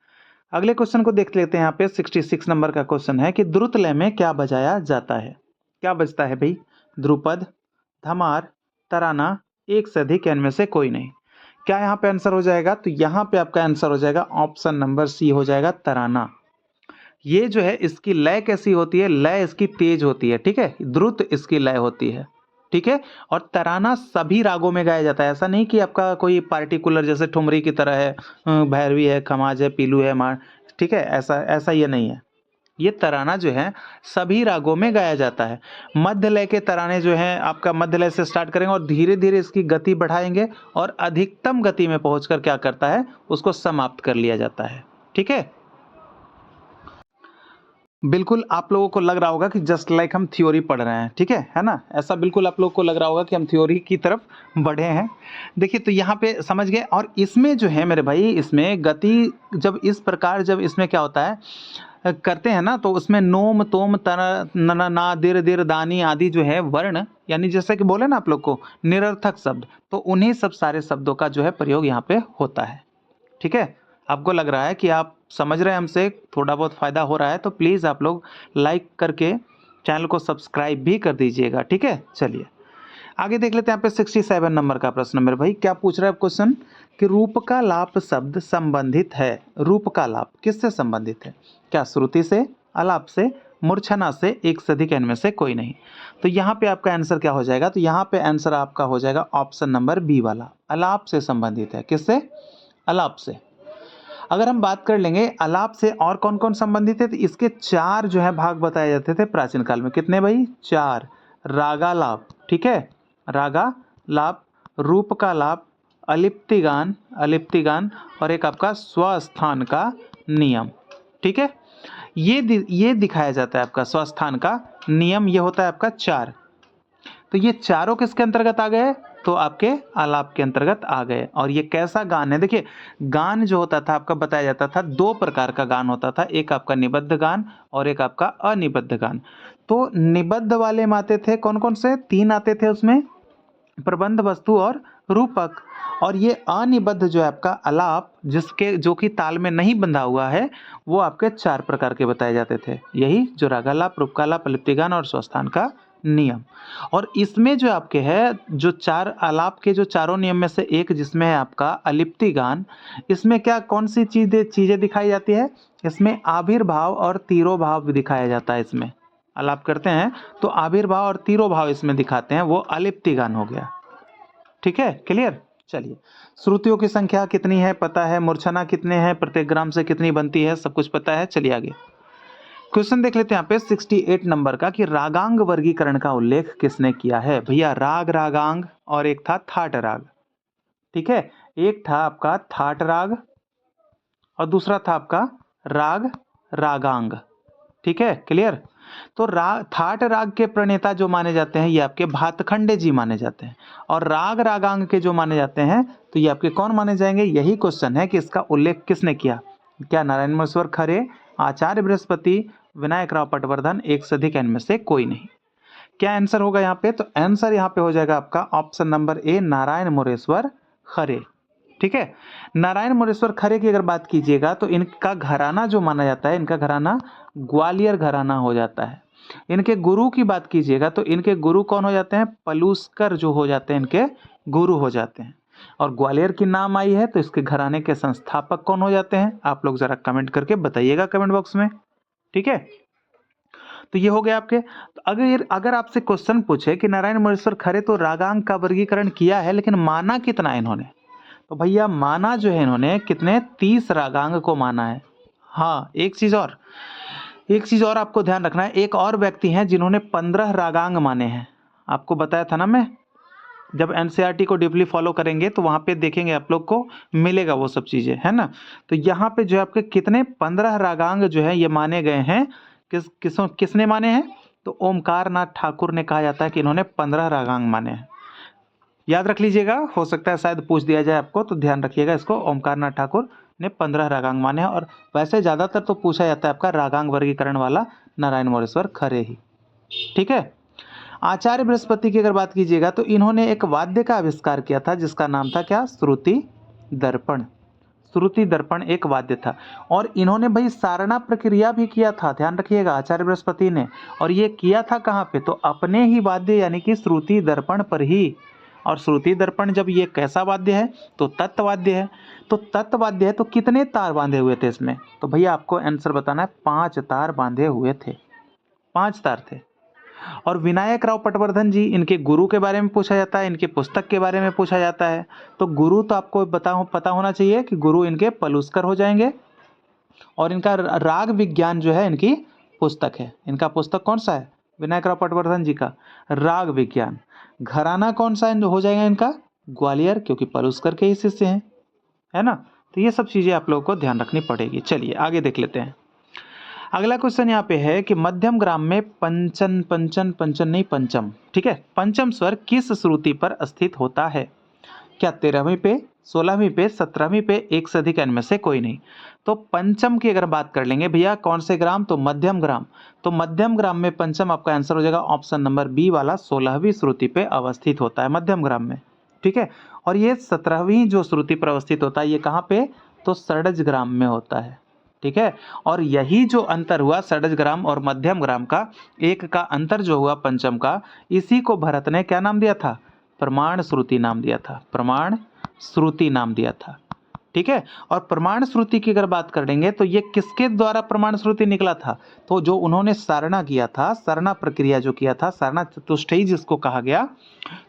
अगले क्वेश्चन को देख लेते हैं। यहाँ पे 66 नंबर का क्वेश्चन है कि द्रुत लय में क्या बजाया जाता है। क्या बजता है भाई, ध्रुपद, धमार, तराना, एक से अधिक, इनमें से कोई नहीं। क्या यहाँ पे आंसर हो जाएगा, तो यहाँ पे आपका आंसर हो जाएगा ऑप्शन नंबर सी हो जाएगा, तराना। ये जो है इसकी लय कैसी होती है, लय इसकी तेज होती है। ठीक है, द्रुत इसकी लय होती है। ठीक है, और तराना सभी रागों में गाया जाता है, ऐसा नहीं कि आपका कोई पार्टिकुलर जैसे ठुमरी की तरह है, भैरवी है, खमाज है, पीलू है, मार। ठीक है, ऐसा ऐसा ये नहीं है। ये तराना जो है सभी रागों में गाया जाता है। मध्य लय के तराने जो हैं आपका मध्य लय से स्टार्ट करेंगे और धीरे धीरे इसकी गति बढ़ाएंगे और अधिकतम गति में पहुंचकर क्या करता है, उसको समाप्त कर लिया जाता है। ठीक है, बिल्कुल आप लोगों को लग रहा होगा कि जस्ट लाइक हम थ्योरी पढ़ रहे हैं। ठीक है ना, ऐसा बिल्कुल आप लोगों को लग रहा होगा कि हम थ्योरी की तरफ बढ़े हैं। देखिए, तो यहाँ पे समझ गए। और इसमें जो है मेरे भाई, इसमें गति जब इस प्रकार, जब इसमें क्या होता है करते हैं ना, तो उसमें नोम तोम तर न ना दिर दिर दानी आदि जो है वर्ण, यानी जैसे कि बोले ना आप लोग को निरर्थक शब्द, तो उन्हीं सब सारे शब्दों का जो है प्रयोग यहाँ पे होता है। ठीक है, आपको लग रहा है कि आप समझ रहे हैं, हमसे थोड़ा बहुत फ़ायदा हो रहा है, तो प्लीज़ आप लोग लाइक करके चैनल को सब्सक्राइब भी कर दीजिएगा। ठीक है, चलिए आगे देख लेते हैं। यहाँ पे 67 नंबर का प्रश्न मेरे भाई, क्या पूछ रहा है क्वेश्चन कि रूप का लाप शब्द संबंधित है। रूप का लाप किससे संबंधित है, क्या श्रुति से, अलाप से, मूर्छना से, एक से अधिक, इनमें से कोई नहीं। तो यहाँ पे आपका आंसर क्या हो जाएगा, तो यहाँ पे आंसर आपका हो जाएगा ऑप्शन नंबर बी वाला, अलाप से संबंधित है। किससे, अलाप से। अगर हम बात कर लेंगे अलाप से और कौन कौन संबंधित है, तो इसके चार जो है भाग बताए जाते थे प्राचीन काल में। कितने भाई, चार। रागालाप, ठीक है, रागा लाप, रूप का लाप, अलिप्तिगान, अलिप्तिगान, और एक आपका स्वस्थान का नियम। ठीक है, ये दिखाया जाता है आपका स्वस्थान का नियम, ये होता है आपका चार। तो ये चारों किसके अंतर्गत आ गए, तो आपके आलाप के अंतर्गत आ गए। और ये कैसा गान है, देखिए गान जो होता था आपका बताया जाता था, दो प्रकार का गान होता था, एक आपका निबद्ध गान और एक आपका अनिबद्ध गान। तो निबद्ध वाले में आते थे कौन कौन से, तीन आते थे उसमें, प्रबंध, वस्तु और रूपक। और ये अनिबद्ध जो है आपका आलाप, जिसके जो कि ताल में नहीं बंधा हुआ है, वो आपके चार प्रकार के बताए जाते थे, यही जो रागालाप, रूपकालाप, अलिप्तिगान और स्वस्थान का नियम। और इसमें जो आपके है, जो चार आलाप के जो चारों नियम में से एक जिसमें है आपका अलिप्तिगान, इसमें क्या कौन सी चीजें दिखाई जाती है, इसमें आविर्भाव और तिरोभाव भी दिखाया जाता है। इसमें आलाप करते हैं तो आविर्भाव और तिरोभाव इसमें दिखाते हैं, वो अलिप्तिगान हो गया। ठीक है, क्लियर। चलिए, श्रुतियों की संख्या कितनी है पता है, मूर्छना कितने हैं, प्रत्येक ग्राम से कितनी बनती है, सब कुछ पता है। चलिए आगे क्वेश्चन देख लेते हैं यहाँ पे 68 नंबर का कि रागांग वर्गीकरण का उल्लेख किसने किया है। भैया राग, रागांग, और एक था थाट राग। ठीक है, एक था आपका थाट राग और दूसरा था आपका राग रागांग। ठीक है, क्लियर। तो राग, थाट राग के प्रणेता जो माने जाते हैं ये आपके भातखंडे जी माने जाते हैं, और राग रागांग के जो माने जाते हैं तो ये आपके कौन माने जाएंगे। यही क्वेश्चन है कि इसका उल्लेख किसने किया, क्या नारायण महेश्वर खरे, आचार्य बृहस्पति, विनायक राव पटवर्धन, एक से अधिक, इनमें से कोई नहीं। क्या आंसर होगा यहाँ पे, तो आंसर यहाँ पे हो जाएगा आपका option number A, Narayan Moreshwar Khare. ठीक है, नारायण मोरेश्वर खरे की अगर बात कीजिएगा तो इनका घराना जो माना जाता है, इनका घराना ग्वालियर घराना हो जाता है। इनके गुरु की बात कीजिएगा तो इनके गुरु कौन हो जाते हैं, पलूस्कर जो हो जाते हैं, इनके गुरु हो जाते हैं। और ग्वालियर की नाम आई है तो इसके घराने के संस्थापक कौन हो जाते हैं, आप लोग जरा कमेंट करके बताइएगा कमेंट बॉक्स में। ठीक है, तो ये हो गया आपके। तो अगर आपसे क्वेश्चन पूछे कि नारायण मोरेश्वर खरे तो रागांग का वर्गीकरण किया है, लेकिन माना कितना इन्होंने, तो भैया माना जो है इन्होंने कितने, 30 रागांग को माना है। हाँ, एक चीज और आपको ध्यान रखना है, एक और व्यक्ति हैं जिन्होंने 15 रागांग माने हैं। आपको बताया था ना मैं, जब एनसीईआरटी को डीपली फॉलो करेंगे तो वहां पे देखेंगे आप लोग को मिलेगा वो सब चीजें, है ना। तो यहाँ पे जो है आपके कितने 15 रागांग जो है ये माने गए हैं। किसने माने हैं, तो ओमकारनाथ ठाकुर ने कहा जाता है कि इन्होंने 15 रागांग माने हैं। याद रख लीजिएगा, हो सकता है शायद पूछ दिया जाए आपको, तो ध्यान रखिएगा इसको। ओमकारनाथ ठाकुर ने 15 रागांग माने हैं। और वैसे ज़्यादातर तो पूछा जाता है आपका रागांग वर्गीकरण वाला नारायण मोरेश्वर खरे ही। ठीक है। आचार्य बृहस्पति की अगर बात कीजिएगा तो इन्होंने एक वाद्य का आविष्कार किया था जिसका नाम था क्या? श्रुति दर्पण। श्रुति दर्पण एक वाद्य था। और इन्होंने भाई सारणा प्रक्रिया भी किया था, ध्यान रखिएगा, आचार्य बृहस्पति ने। और ये किया था कहाँ पे? तो अपने ही वाद्य यानी कि श्रुति दर्पण पर ही। और श्रुति दर्पण जब ये कैसा वाद्य है? तो तत्वाद्य है। तो तत्वाद्य है तो कितने तार बांधे हुए थे इसमें? तो भैया आपको आंसर बताना है, 5 तार बांधे हुए थे, 5 तार थे। और विनायक राव पटवर्धन जी, इनके गुरु के बारे में पूछा जाता है, इनकी पुस्तक के बारे में पूछा जाता है। तो गुरु तो आपको पता होना चाहिए कि गुरु इनके पलुस्कर हो जाएंगे। और इनका राग विज्ञान जो है इनकी पुस्तक है। इनका पुस्तक कौन सा है? विनायक राव पटवर्धन जी का राग विज्ञान। घराना कौन सा हो जाएगा इनका? ग्वालियर, क्योंकि पलुस्कर के ही शिष्य हैं, है ना। तो ये सब चीज़ें आप लोगों को ध्यान रखनी पड़ेगी। चलिए आगे देख लेते हैं। अगला क्वेश्चन यहाँ पे है कि मध्यम ग्राम में पंचम, ठीक है, पंचम स्वर किस श्रुति पर स्थित होता है? क्या 13वीं पे, 16वीं पे, 17वीं पे, एक से अधिक इनमें से कोई नहीं। तो पंचम की अगर बात कर लेंगे भैया, कौन से ग्राम? तो मध्यम ग्राम। तो मध्यम ग्राम में पंचम आपका आंसर हो जाएगा ऑप्शन नंबर बी वाला, 16वीं श्रुति पे अवस्थित होता है मध्यम ग्राम में। ठीक है। और ये 17वीं जो श्रुति पर अवस्थित होता है ये कहाँ पे? तो षडज ग्राम में होता है। ठीक है। और यही जो अंतर हुआ षडज ग्राम और मध्यम ग्राम का, एक का अंतर जो हुआ पंचम का, इसी को भरत ने क्या नाम दिया था? प्रमाण श्रुति नाम दिया था, प्रमाण श्रुति नाम दिया था। ठीक है। और प्रमाण श्रुति की अगर बात करेंगे तो ये किसके द्वारा प्रमाण श्रुति निकला था? तो जो उन्होंने सारणा किया था, सारणा प्रक्रिया जो किया था, सारणा चतुष्टयी जिसको कहा गया,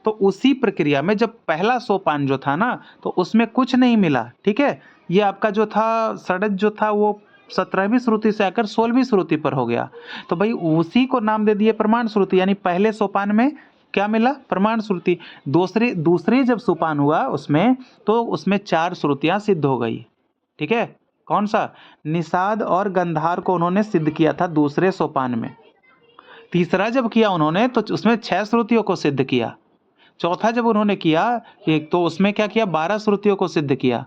तो उसी प्रक्रिया में जब पहला सोपान जो था ना, तो उसमें कुछ नहीं मिला। ठीक है। ये आपका जो था षडज जो था वो 17वीं श्रुति से आकर 16वीं श्रुति पर हो गया। तो भाई उसी को नाम दे दिए प्रमाण श्रुति, यानी पहले सोपान में क्या मिला? प्रमाण श्रुति। दूसरे जब सोपान हुआ उसमें, तो उसमें 4 श्रुतियां सिद्ध हो गई। ठीक है। कौन सा? निषाद और गंधार को उन्होंने सिद्ध किया था दूसरे सोपान में। तीसरा जब किया उन्होंने तो उसमें 6 श्रुतियों को सिद्ध किया। चौथा जब उन्होंने किया तो उसमें क्या किया? 12 श्रुतियों को सिद्ध किया,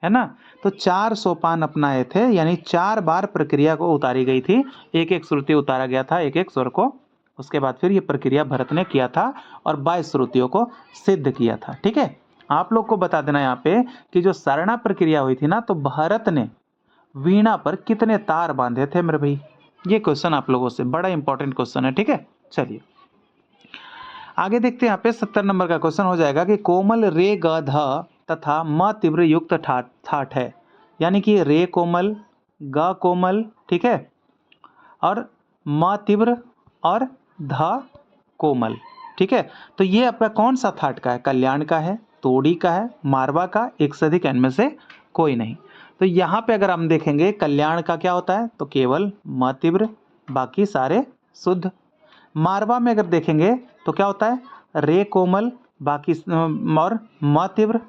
है ना। तो 4 सोपान अपनाए थे, यानी 4 बार प्रक्रिया को उतारी गई थी, एक एक श्रुति उतारा गया था, एक एक स्वर को। उसके बाद फिर ये प्रक्रिया भरत ने किया था और 22 श्रुतियों को सिद्ध किया था। ठीक है। आप लोग को बता देना यहाँ पे कि जो सारणा प्रक्रिया हुई थी ना, तो भरत ने वीणा पर कितने तार बांधे थे मेरे भाई? ये क्वेश्चन आप लोगों से बड़ा इंपॉर्टेंट क्वेश्चन है। ठीक है। चलिए आगे देखते हैं। यहाँ पे 70 नंबर का क्वेश्चन हो जाएगा कि कोमल रे ग ध तथा म तीव्र युक्त ठाठ है, यानी कि रे कोमल, ग कोमल, ठीक है, और म तीव्र और ध कोमल। ठीक है। तो ये आपका कौन सा ठाट का है? कल्याण का है, तोड़ी का है, मारवा का, एक से अधिक इनमें से कोई नहीं। तो यहाँ पे अगर हम देखेंगे कल्याण का क्या होता है? तो केवल म तीव्र, बाकी सारे शुद्ध। मारवा में अगर देखेंगे तो क्या होता है? रे कोमल, बाकी और म तीव्र।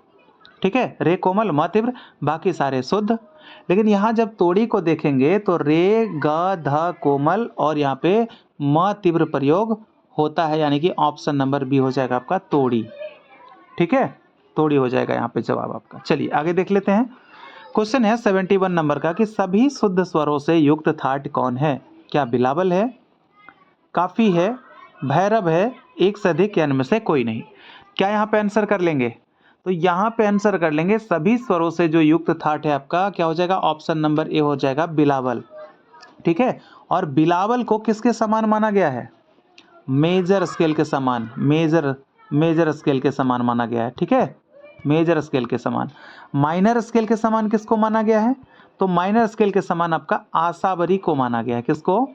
ठीक है। रे कोमल, म तीव्र, बाकी सारे शुद्ध। लेकिन यहाँ जब तोड़ी को देखेंगे तो रे ग ध कोमल और यहाँ पे म तीव्र प्रयोग होता है, यानी कि ऑप्शन नंबर बी हो जाएगा आपका तोड़ी। ठीक है। तोड़ी हो जाएगा यहाँ पे जवाब आपका। चलिए आगे देख लेते हैं। क्वेश्चन है 71 नंबर का कि सभी शुद्ध स्वरों से युक्त ठाट कौन है? क्या बिलावल है, काफी है, भैरव है, एक से अधिक या इनमें से कोई नहीं। क्या यहाँ पे आंसर कर लेंगे? तो यहाँ पे आंसर कर लेंगे सभी स्वरों से जो युक्त ठाट है आपका क्या हो जाएगा? ऑप्शन नंबर ए हो जाएगा बिलावल। ठीक है। और बिलावल को किसके समान माना गया है? मेजर स्केल के समान, मेजर स्केल के समान माना गया है। ठीक है। मेजर स्केल के समान। माइनर स्केल के समान किसको माना गया है? तो माइनर स्केल के समान आपका आसावरी को माना गया है। किसको?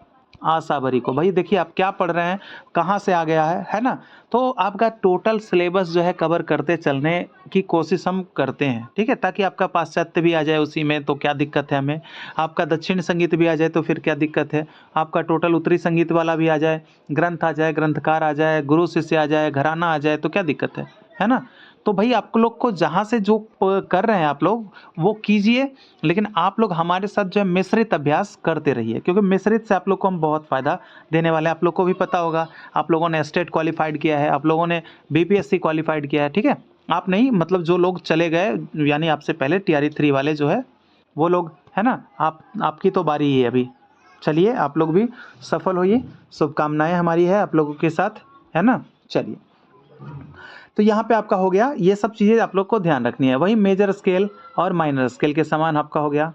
आसावरी को। भाई देखिए आप क्या पढ़ रहे हैं, कहाँ से आ गया है ना। तो आपका टोटल सिलेबस जो है कवर करते चलने की कोशिश हम करते हैं। ठीक है। ताकि आपका पाश्चात्य भी आ जाए उसी में, तो क्या दिक्कत है हमें। आपका दक्षिण संगीत भी आ जाए तो फिर क्या दिक्कत है। आपका टोटल उत्तरी संगीत वाला भी आ जाए, ग्रंथ आ जाए, ग्रंथकार आ जाए, गुरु शिष्य आ जाए, घराना आ जाए, तो क्या दिक्कत है ना। तो भाई आप लोग को जहाँ से जो कर रहे हैं आप लोग वो कीजिए, लेकिन आप लोग हमारे साथ जो है मिश्रित अभ्यास करते रहिए, क्योंकि मिश्रित से आप लोग को हम बहुत फ़ायदा देने वाले हैं। आप लोग को भी पता होगा, आप लोगों ने स्टेट क्वालिफाइड किया है, आप लोगों ने बीपीएससी क्वालिफाइड किया है, ठीक है। आप नहीं, मतलब जो लोग चले गए यानी आपसे पहले टीआरई 3 वाले जो है वो लोग, है ना। आपकी तो बारी ही है अभी। चलिए आप लोग भी सफल होइए, शुभकामनाएं हमारी है आप लोगों के साथ, है ना। चलिए, तो यहाँ पे आपका हो गया, ये सब चीज़ें आप लोग को ध्यान रखनी है। वही मेजर स्केल और माइनर स्केल के समान आपका हो गया,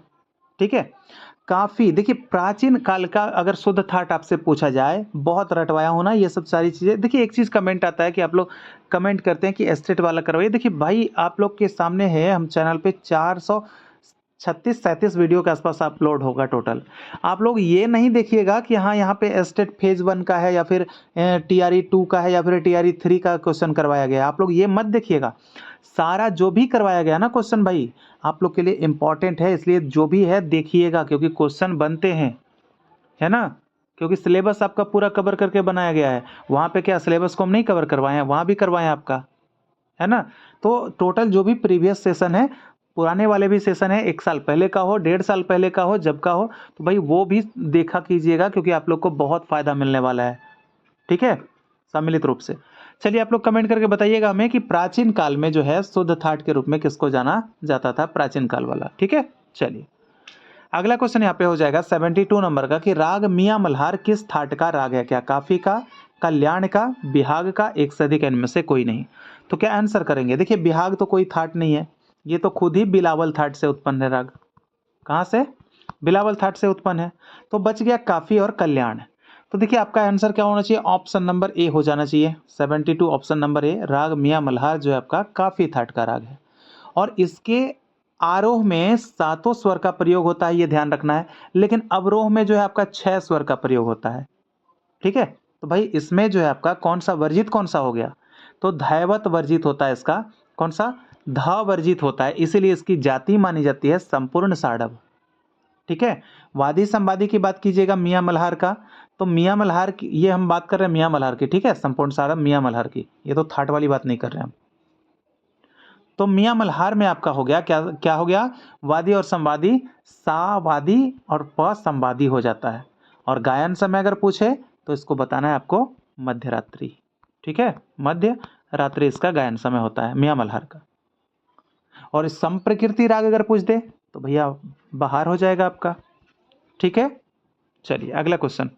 ठीक है। काफ़ी देखिए, प्राचीन काल का अगर शुद्ध ठाट आपसे पूछा जाए, बहुत रटवाया होना ये सब सारी चीज़ें। देखिए एक चीज़ कमेंट आता है कि आप लोग कमेंट करते हैं कि एस्टेट वाला करवाइए। देखिए भाई, आप लोग के सामने है, हम चैनल पे 436-37 वीडियो के आसपास अपलोड होगा टोटल। आप लोग ये नहीं देखिएगा कि हाँ यहाँ पे एस्टेट फेज़ 1 का है या फिर टीआरई 2 का है या फिर टीआरई 3 का क्वेश्चन करवाया गया है। आप लोग ये मत देखिएगा, सारा जो भी करवाया गया ना क्वेश्चन भाई आप लोग के लिए इम्पॉर्टेंट है, इसलिए जो भी है देखिएगा, क्योंकि क्वेश्चन बनते हैं, है ना। क्योंकि सिलेबस आपका पूरा कवर करके बनाया गया है। वहाँ पे क्या सिलेबस को हम नहीं कवर करवाए हैं, वहाँ भी करवाए हैं आपका, है ना। तो टोटल जो भी प्रीवियस सेशन है, पुराने वाले भी सेशन है, 1 साल पहले का हो, 1.5 साल पहले का हो, जब का हो, तो भाई वो भी देखा कीजिएगा, क्योंकि आप लोग को बहुत फ़ायदा मिलने वाला है, ठीक है, सम्मिलित रूप से। चलिए आप लोग कमेंट करके बताइएगा हमें कि प्राचीन काल में जो है शुद्ध ठाट के रूप में किसको जाना जाता था, प्राचीन काल वाला, ठीक है। चलिए अगला क्वेश्चन यहाँ पे हो जाएगा 72 नंबर का कि राग मियाँ मल्हार किस ठाट का राग है? क्या काफी का, कल्याण का, बिहाग का, एक से अधिक इनमें से कोई नहीं। तो क्या आंसर करेंगे? देखिए बिहाग तो कोई थाट नहीं है, ये तो खुद ही बिलावल थाट से उत्पन्न है राग। कहाँ से? बिलावल थाट से उत्पन्न है। तो बच गया काफी और कल्याण। तो देखिए आपका आंसर क्या होना चाहिए? ऑप्शन नंबर ए हो जाना चाहिए। 72 ऑप्शन नंबर ए, राग मियाँ मल्हार जो है आपका काफी थाट का राग है। और इसके आरोह में 7 स्वर का प्रयोग होता है, ये ध्यान रखना है, लेकिन अवरोह में जो है आपका 6 स्वर का प्रयोग होता है, ठीक है। तो भाई इसमें जो है आपका कौन सा वर्जित कौन सा हो गया? तो धैवत वर्जित होता है इसका। कौन सा? ध वर्जित होता है, इसीलिए इसकी जाति मानी जाती है संपूर्ण साडव, ठीक है। वादी संवादी की बात कीजिएगा मियाँ मल्हार का, तो मियाँ मल्हार की, ये हम बात कर रहे हैं मियाँ मल्हार की, ठीक है, संपूर्ण साडव मियाँ मल्हार की, ये तो थाट वाली बात नहीं कर रहे हैं हम। तो मियाँ मल्हार में आपका हो गया क्या, क्या हो गया? वादी और संवादी, सा वादी और प संवादी हो जाता है। और गायन समय अगर पूछे तो इसको बताना है आपको मध्य रात्रि, ठीक है, मध्य रात्रि इसका गायन समय होता है मियाँ मल्हार का। और इस संप्रकृति राग अगर पूछ दे तो भैया बाहर हो जाएगा आपका, ठीक है। चलिए अगला क्वेश्चन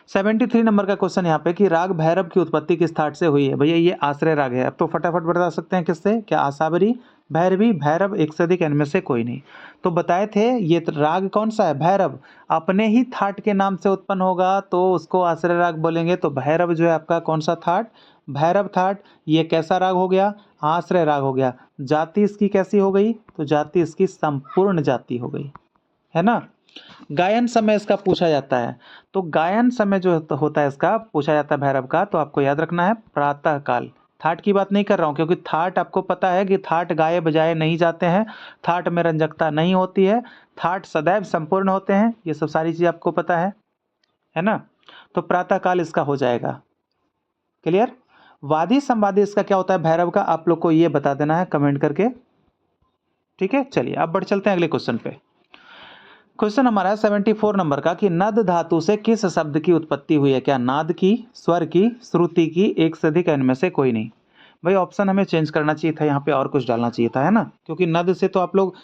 73 नंबर का क्वेश्चन यहाँ पे कि राग भैरव की उत्पत्ति किस थाट से हुई है? भैया ये आश्रय राग है। अब तो फटाफट बता सकते हैं किससे? क्या आसावरी, भैरवी, भैरव, एक से अधिक इनमें से कोई नहीं। तो बताए थे ये राग कौन सा है? भैरव। अपने ही थाट के नाम से उत्पन्न होगा तो उसको आश्रय राग बोलेंगे। तो भैरव जो है आपका कौन सा थाट? भैरव थाट। ये कैसा राग हो गया? आश्रय राग हो गया। जाति इसकी कैसी हो गई? तो जाति इसकी संपूर्ण जाति हो गई, है ना। गायन समय इसका पूछा जाता है, तो गायन समय जो होता है इसका पूछा जाता है भैरव का, तो आपको याद रखना है प्रातः काल। थाट की बात नहीं कर रहा हूँ, क्योंकि थाट आपको पता है कि थाट गाए बजाए नहीं जाते हैं, थाट में रंजकता नहीं होती है, थाट सदैव संपूर्ण होते हैं, ये सब सारी चीज़ आपको पता है ना। तो प्रातः काल इसका हो जाएगा, क्लियर। वादी संवादी इसका क्या होता है भैरव का, आप लोग को ये बता देना है कमेंट करके, ठीक है। चलिए अब बढ़ चलते हैं अगले क्वेश्चन पे। क्वेश्चन हमारा है 74 नंबर का कि नद धातु से किस शब्द की उत्पत्ति हुई है? क्या नाद की, स्वर की, श्रुति की, एक से अधिक इनमें से कोई नहीं। भाई ऑप्शन हमें चेंज करना चाहिए था, यहाँ पे और कुछ डालना चाहिए था, है ना, क्योंकि नद से तो आप लोग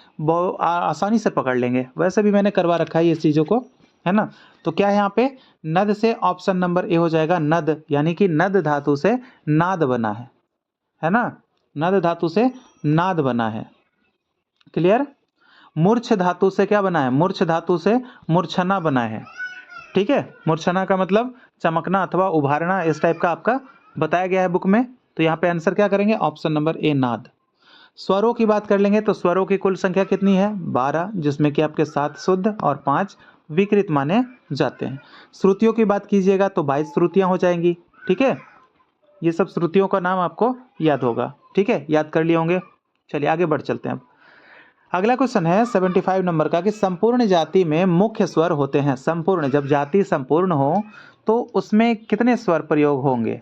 आसानी से पकड़ लेंगे, वैसे भी मैंने करवा रखा है ये चीज़ों को, है ना। तो क्या है यहाँ पे? नद से ऑप्शन नंबर ए हो जाएगा नद, यानी कि नद धातु से नाद बना है ना, नद धातु से नाद बना है, क्लियर। मूर्छ धातु से क्या बना है? मूर्छ धातु से मूर्छना बना है, ठीक है। मूर्छना का मतलब चमकना अथवा उभारना, इस टाइप का आपका बताया गया है बुक में। तो यहाँ पे आंसर क्या करेंगे? ऑप्शन नंबर ए नाद। स्वरों की बात कर लेंगे तो स्वरों की कुल संख्या कितनी है? 12, जिसमें कि आपके 7 शुद्ध और 5 विकृत माने जाते हैं। श्रुतियों की बात कीजिएगा तो 22 श्रुतियाँ हो जाएंगी, ठीक है। ये सब श्रुतियों का नाम आपको याद होगा, ठीक है, याद कर लिए होंगे। चलिए आगे बढ़ चलते हैं अब। अगला क्वेश्चन है 75 नंबर का कि संपूर्ण जाति में मुख्य स्वर होते हैं। संपूर्ण, जब जाति संपूर्ण हो तो उसमें कितने स्वर प्रयोग होंगे?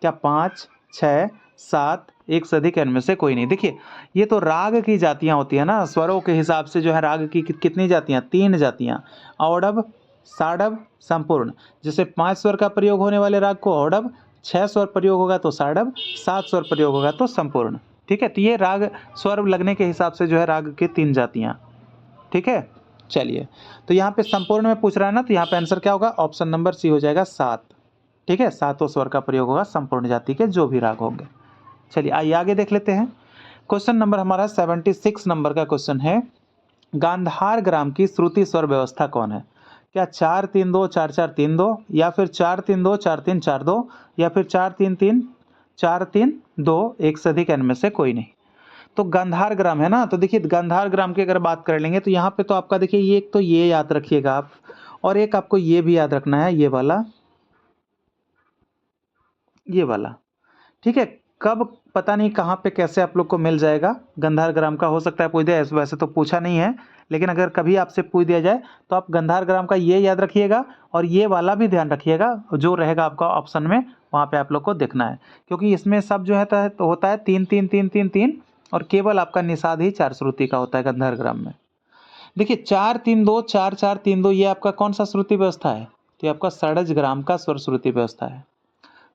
क्या 5, 6, 7 एक से अधिक n में से कोई नहीं। देखिए ये तो राग की जातियां होती है ना, स्वरों के हिसाब से जो है राग की कितनी जातियां, 3 जातियां, औडव, साडव, संपूर्ण। जैसे 5 स्वर का प्रयोग होने वाले राग को औडव, 6 स्वर प्रयोग होगा तो साडव, 7 स्वर प्रयोग होगा तो संपूर्ण। ठीक है, तो ये राग स्वर लगने के हिसाब से जो है राग की 3 जातियां। ठीक है, चलिए तो यहाँ पे संपूर्ण में पूछ रहा है ना, तो यहाँ पे आंसर क्या होगा, ऑप्शन नंबर सी हो जाएगा 7। ठीक है, 7 स्वर का प्रयोग होगा संपूर्ण जाति के जो भी राग होंगे। चलिए आइए आगे देख लेते हैं। क्वेश्चन नंबर हमारा 76 नंबर का क्वेश्चन है, गांधार ग्राम की श्रुति स्वर व्यवस्था कौन है? क्या 4-3-2 4-4-3-2, या फिर 4-3-2 4-3-4-2, या फिर 4-3-3 4-3-2, एक से अधिक n में से कोई नहीं। तो गांधार ग्राम है ना, तो देखिए गांधार ग्राम की अगर बात कर लेंगे तो यहाँ पे तो आपका देखिए ये एक तो ये याद रखिएगा आप, और एक आपको ये भी याद रखना है, ये वाला, ये वाला। ठीक है, कब पता नहीं कहाँ पे कैसे आप लोग को मिल जाएगा गंधार ग्राम का, हो सकता है पूछ दिया, वैसे तो पूछा नहीं है, लेकिन अगर कभी आपसे पूछ दिया जाए तो आप गंधार ग्राम का ये याद रखिएगा, और ये वाला भी ध्यान रखिएगा, जो रहेगा आपका ऑप्शन में वहाँ पे आप लोग को देखना है, क्योंकि इसमें सब जो है तो होता है 3-3-3-3-3, और केवल आपका निषाद ही 4 श्रुति का होता है गंधार ग्राम में। देखिए 4-3-2 4-4-3-2 ये आपका कौन सा श्रुति व्यवस्था है, तो ये आपका षड्ज ग्राम का स्वर श्रुति व्यवस्था है।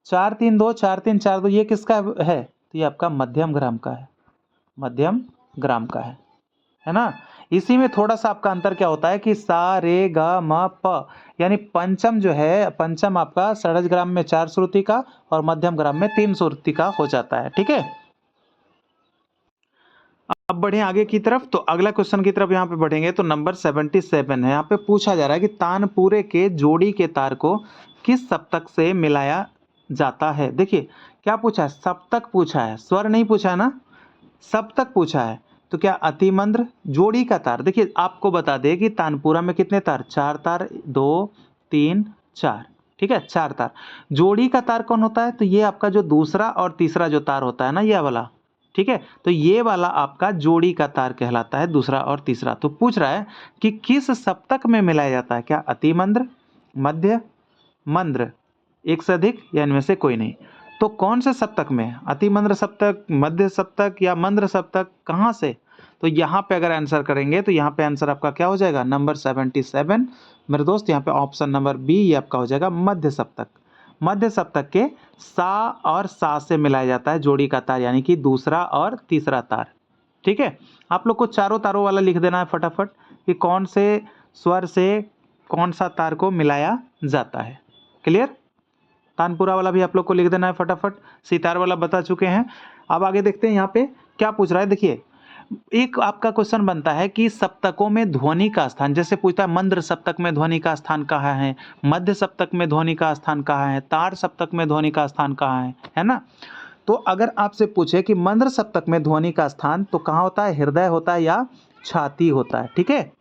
4-3-2 4-3-4-2 ये किसका है, तो ये आपका मध्यम ग्राम का है, मध्यम ग्राम का है ना। इसी में थोड़ा सा आपका अंतर क्या होता है कि सा रे ग म प, यानी पंचम जो है, पंचम आपका षड्ज ग्राम में 4 श्रुति का और मध्यम ग्राम में 3 श्रुति का हो जाता है। ठीक है, अब बढ़े आगे की तरफ, तो अगला क्वेश्चन की तरफ यहाँ पे बढ़ेंगे, तो नंबर 77 है। यहाँ पे पूछा जा रहा है कि तानपुरे के जोड़ी के तार को किस सप्तक से मिलाया जाता है। देखिए क्या पूछा है, सप्तक पूछा है, स्वर नहीं पूछा है ना, सप्तक पूछा है। तो क्या अतिमंद्र, जोड़ी का तार, देखिए आपको बता दे कि तानपुरा में कितने तार, 4 तार, 2 3 4। ठीक है, 4 तार। जोड़ी का तार कौन होता है, तो ये आपका जो दूसरा और तीसरा जो तार होता है ना, ये वाला। ठीक है, तो ये वाला आपका जोड़ी का तार कहलाता है, दूसरा और तीसरा। तो पूछ रहा है कि किस सप्तक में मिलाया जाता है, क्या अतिमंद्र, मध्य, मंद्र, एक से अधिक या इनमें से कोई नहीं। तो कौन से सप्तक में, अतिमंद्र सप्तक, मध्य सप्तक या मंद्र सप्तक, कहाँ से? तो यहाँ पे अगर आंसर करेंगे तो यहाँ पे आंसर आपका क्या हो जाएगा, नंबर 77 मेरे दोस्त, यहाँ पे ऑप्शन नंबर बी ये आपका हो जाएगा मध्य सप्तक। मध्य सप्तक के सा और सा से मिलाया जाता है जोड़ी का तार, यानी कि दूसरा और तीसरा तार। ठीक है, आप लोग को चारों तारों वाला लिख देना है फटाफट कि कौन से स्वर से कौन सा तार को मिलाया जाता है। क्लियर, तानपुरा वाला भी आप लोग को लिख देना है फटाफट, सितार वाला बता चुके हैं। अब आगे देखते हैं यहाँ पे क्या पूछ रहा है। देखिए एक आपका क्वेश्चन बनता है कि सप्तकों में ध्वनि का स्थान, जैसे पूछता है मंद्र सप्तक में ध्वनि का स्थान कहाँ है, मध्य सप्तक में ध्वनि का स्थान कहाँ है, तार सप्तक में ध्वनि का स्थान कहाँ है ना। तो अगर आपसे पूछे कि मंद्र सप्तक में ध्वनि का स्थान तो कहाँ होता है, हृदय होता है या छाती होता है। ठीक है,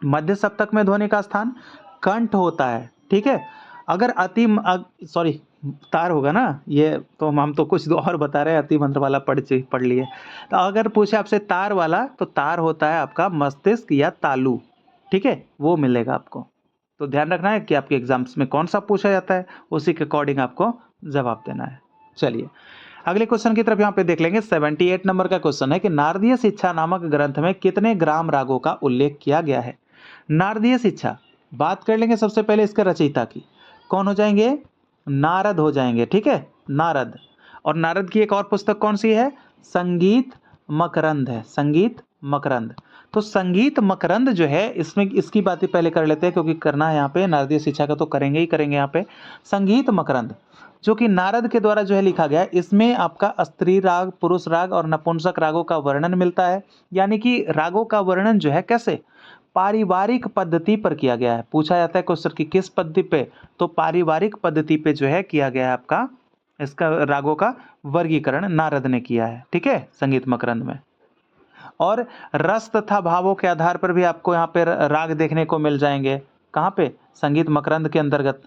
मध्य सप्तक में ध्वनि का स्थान कंठ होता है। ठीक है, अगर सॉरी तार होगा ना, ये तो हम तो कुछ और बता रहे हैं, अति मंत्र वाला पढ़ लिए। तो अगर पूछे आपसे तार वाला, तो तार होता है आपका मस्तिष्क या तालु। ठीक है, वो मिलेगा आपको। तो ध्यान रखना है कि आपके एग्जाम्स में कौन सा पूछा जाता है, उसी के अकॉर्डिंग आपको जवाब देना है। चलिए अगले क्वेश्चन की तरफ यहाँ पे देख लेंगे। 78 नंबर का क्वेश्चन है कि नारदीय शिक्षा नामक ग्रंथ में कितने ग्राम रागों का उल्लेख किया गया है। नारदीय शिक्षा बात कर लेंगे सबसे पहले इसके रचयिता की, कौन हो जाएंगे, नारद हो जाएंगे। ठीक है, नारद। और नारद की एक और पुस्तक कौन सी है, संगीत मकरंद है, संगीत मकरंद। तो संगीत मकरंद जो है, इसमें इसकी बातें पहले कर लेते हैं क्योंकि करना है यहाँ पे, नारदीय शिक्षा का तो करेंगे ही करेंगे यहाँ पे। संगीत मकरंद जो कि नारद के द्वारा जो है लिखा गया है, इसमें आपका स्त्री राग, पुरुष राग और नपुंसक रागों का वर्णन मिलता है। यानी कि रागों का वर्णन जो है कैसे, पारिवारिक पद्धति पर किया गया है। पूछा जाता है क्वेश्चन की किस पद्धति पे, तो पारिवारिक पद्धति पे जो है किया गया है आपका, इसका रागों का वर्गीकरण नारद ने किया है। ठीक है, संगीत मकरंद में। और रस तथा भावों के आधार पर भी आपको यहाँ पे राग देखने को मिल जाएंगे। कहाँ पे, संगीत मकरंद के अंतर्गत,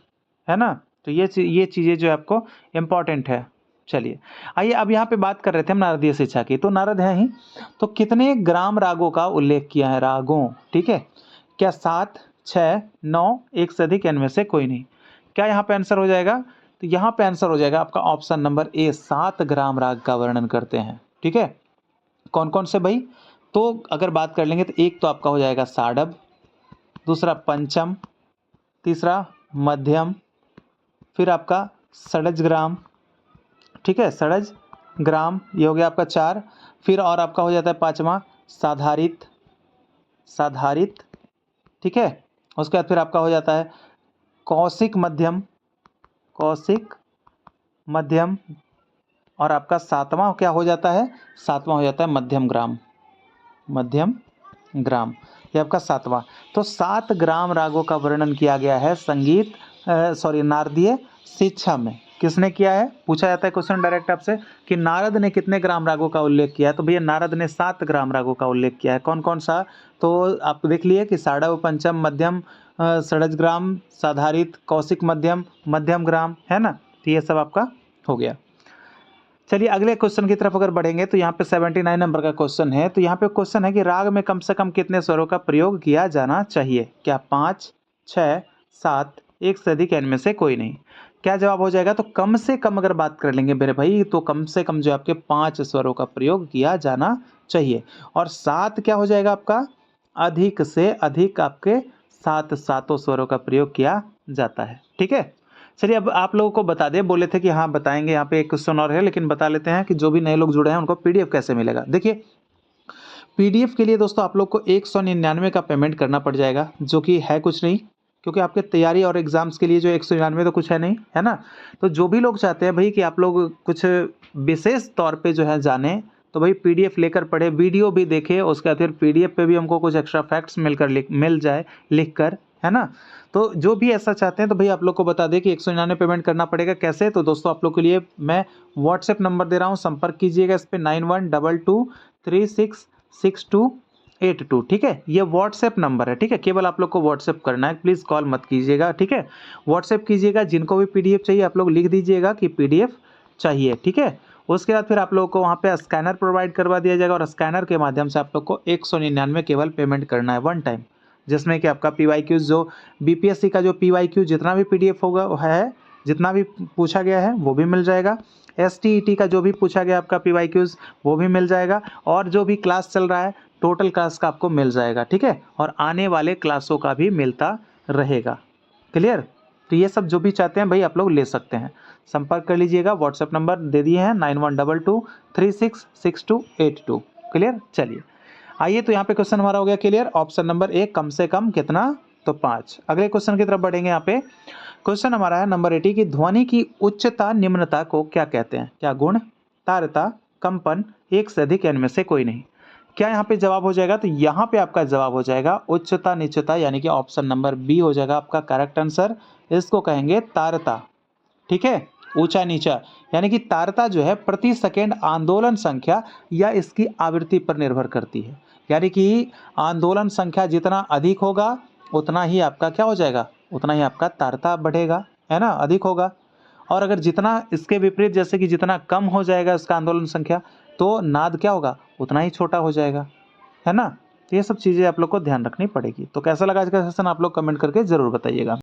है ना। तो ये चीज़ें जो है आपको इम्पॉर्टेंट है। चलिए आइए अब यहाँ पे बात कर रहे थे हम नारदीय शिक्षा की, तो नारद है ही, तो कितने ग्राम रागों का उल्लेख किया है, रागों। ठीक है, क्या 7, 6, 9, एक से अधिक, इनमें से कोई नहीं। क्या यहाँ पे आंसर हो जाएगा, तो यहाँ पे आंसर हो जाएगा आपका ऑप्शन नंबर ए, 7 ग्राम राग का वर्णन करते हैं। ठीक है, कौन कौन से भाई? तो अगर बात कर लेंगे तो एक तो आपका हो जाएगा साडव, दूसरा पंचम, तीसरा मध्यम, फिर आपका षडज ग्राम। ठीक है, षडज ग्राम, ये हो गया आपका 4। फिर और आपका हो जाता है पांचवा साधारित, साधारित। ठीक है, उसके बाद फिर आपका हो जाता है कौशिक मध्यम, कौशिक मध्यम, और आपका सातवां क्या हो जाता है? सातवां हो जाता है मध्यम ग्राम, मध्यम ग्राम, ये आपका सातवां। तो 7 ग्राम रागों का वर्णन किया गया है संगीत नारदीय शिक्षा में। किसने किया है? पूछा जाता है क्वेश्चन डायरेक्ट आपसे कि नारद ने कितने ग्राम रागों का उल्लेख किया है, तो भैया नारद ने 7 ग्राम रागों का उल्लेख किया है। कौन कौन सा? तो आप देख लिए कि साडव, पंचम, मध्यम, षडज ग्राम, साधारित, कौशिक मध्यम, मध्यम ग्राम, है ना। तो ये सब आपका हो गया। चलिए अगले क्वेश्चन की तरफ अगर बढ़ेंगे तो यहाँ पे 79 नंबर का क्वेश्चन है। तो यहाँ पे क्वेश्चन है कि राग में कम से कम कितने स्वरों का प्रयोग किया जाना चाहिए? क्या 5, 6, 7, एक से अधिक, इनमें से कोई नहीं? क्या जवाब हो जाएगा? तो कम से कम अगर बात कर लेंगे मेरे भाई, तो कम से कम जो आपके 5 स्वरों का प्रयोग किया जाना चाहिए। और 7 क्या हो जाएगा आपका? अधिक से अधिक आपके 7 स्वरों का प्रयोग किया जाता है। ठीक है, चलिए अब आप लोगों को बता दें, बोले थे कि हाँ बताएंगे, यहाँ पे एक क्वेश्चन और है, लेकिन बता लेते हैं कि जो भी नए लोग जुड़े हैं उनको पीडीएफ कैसे मिलेगा। देखिए पीडीएफ के लिए दोस्तों आप लोग को 199 का पेमेंट करना पड़ जाएगा, जो कि है कुछ नहीं, क्योंकि आपके तैयारी और एग्जाम्स के लिए जो 199 तो कुछ है नहीं, है ना। तो जो भी लोग चाहते हैं भाई कि आप लोग कुछ विशेष तौर पे जो है जाने, तो भाई पीडीएफ लेकर पढ़े, वीडियो भी देखे, उसके बाद फिर पीडीएफ पे भी हमको कुछ एक्स्ट्रा फैक्ट्स मिल जाए लिख कर, है ना। तो जो भी ऐसा चाहते हैं तो भाई आप लोग को बता दें कि 199 पेमेंट करना पड़ेगा। कैसे? तो दोस्तों आप लोग के लिए मैं व्हाट्सएप नंबर दे रहा हूँ, संपर्क कीजिएगा इस पर 9122366282। ठीक है, ये व्हाट्सएप नंबर है। ठीक है, केवल आप लोग को व्हाट्सएप करना है, प्लीज़ कॉल मत कीजिएगा। ठीक है, व्हाट्सएप कीजिएगा, जिनको भी पीडीएफ चाहिए आप लोग लिख दीजिएगा कि पीडीएफ चाहिए। ठीक है, उसके बाद फिर आप लोगों को वहाँ पे स्कैनर प्रोवाइड करवा दिया जाएगा, और स्कैनर के माध्यम से आप लोग को 199 केवल पेमेंट करना है वन टाइम, जिसमें कि आपका पीवाईक्यूज जो बीपीएससी का जो पीवाईक्यू जितना भी पीडीएफ होगा है, जितना भी पूछा गया है वो भी मिल जाएगा। एसटीईटी का जो भी पूछा गया आपका पीवाईक्यूज वो भी मिल जाएगा, और जो भी क्लास चल रहा है टोटल क्लास का आपको मिल जाएगा। ठीक है, और आने वाले क्लासों का भी मिलता रहेगा। क्लियर? तो ये सब जो भी चाहते हैं भाई आप लोग ले सकते हैं, संपर्क कर लीजिएगा। व्हाट्सएप नंबर दे दिए हैं 9122366282। क्लियर? चलिए आइए, तो यहाँ पे क्वेश्चन हमारा हो गया क्लियर। ऑप्शन नंबर ए, कम से कम कितना? तो 5। अगले क्वेश्चन की तरफ बढ़ेंगे। यहाँ पे क्वेश्चन हमारा है नंबर 80 की ध्वनि की उच्चता निम्नता को क्या कहते हैं? क्या गुण, तारता, कंपन, एक से अधिक, इनमें से कोई नहीं? क्या यहाँ पे जवाब हो जाएगा? तो यहाँ पे आपका जवाब हो जाएगा उच्चता निचता, यानी कि ऑप्शन नंबर बी हो जाएगा आपका करेक्ट आंसर। इसको कहेंगे तारता। ठीक है, ऊंचा नीचा, यानी कि तारता जो है प्रति सेकेंड आंदोलन संख्या या इसकी आवृत्ति पर निर्भर करती है। यानी कि आंदोलन संख्या जितना अधिक होगा उतना ही आपका क्या हो जाएगा? उतना ही आपका तारता बढ़ेगा, है ना, अधिक होगा। और अगर जितना इसके विपरीत, जैसे कि जितना कम हो जाएगा इसका आंदोलन संख्या, तो नाद क्या होगा? उतना ही छोटा हो जाएगा, है ना। तो ये सब चीज़ें आप लोग को ध्यान रखनी पड़ेगी। तो कैसा लगा आज का सेशन आप लोग कमेंट करके ज़रूर बताइएगा।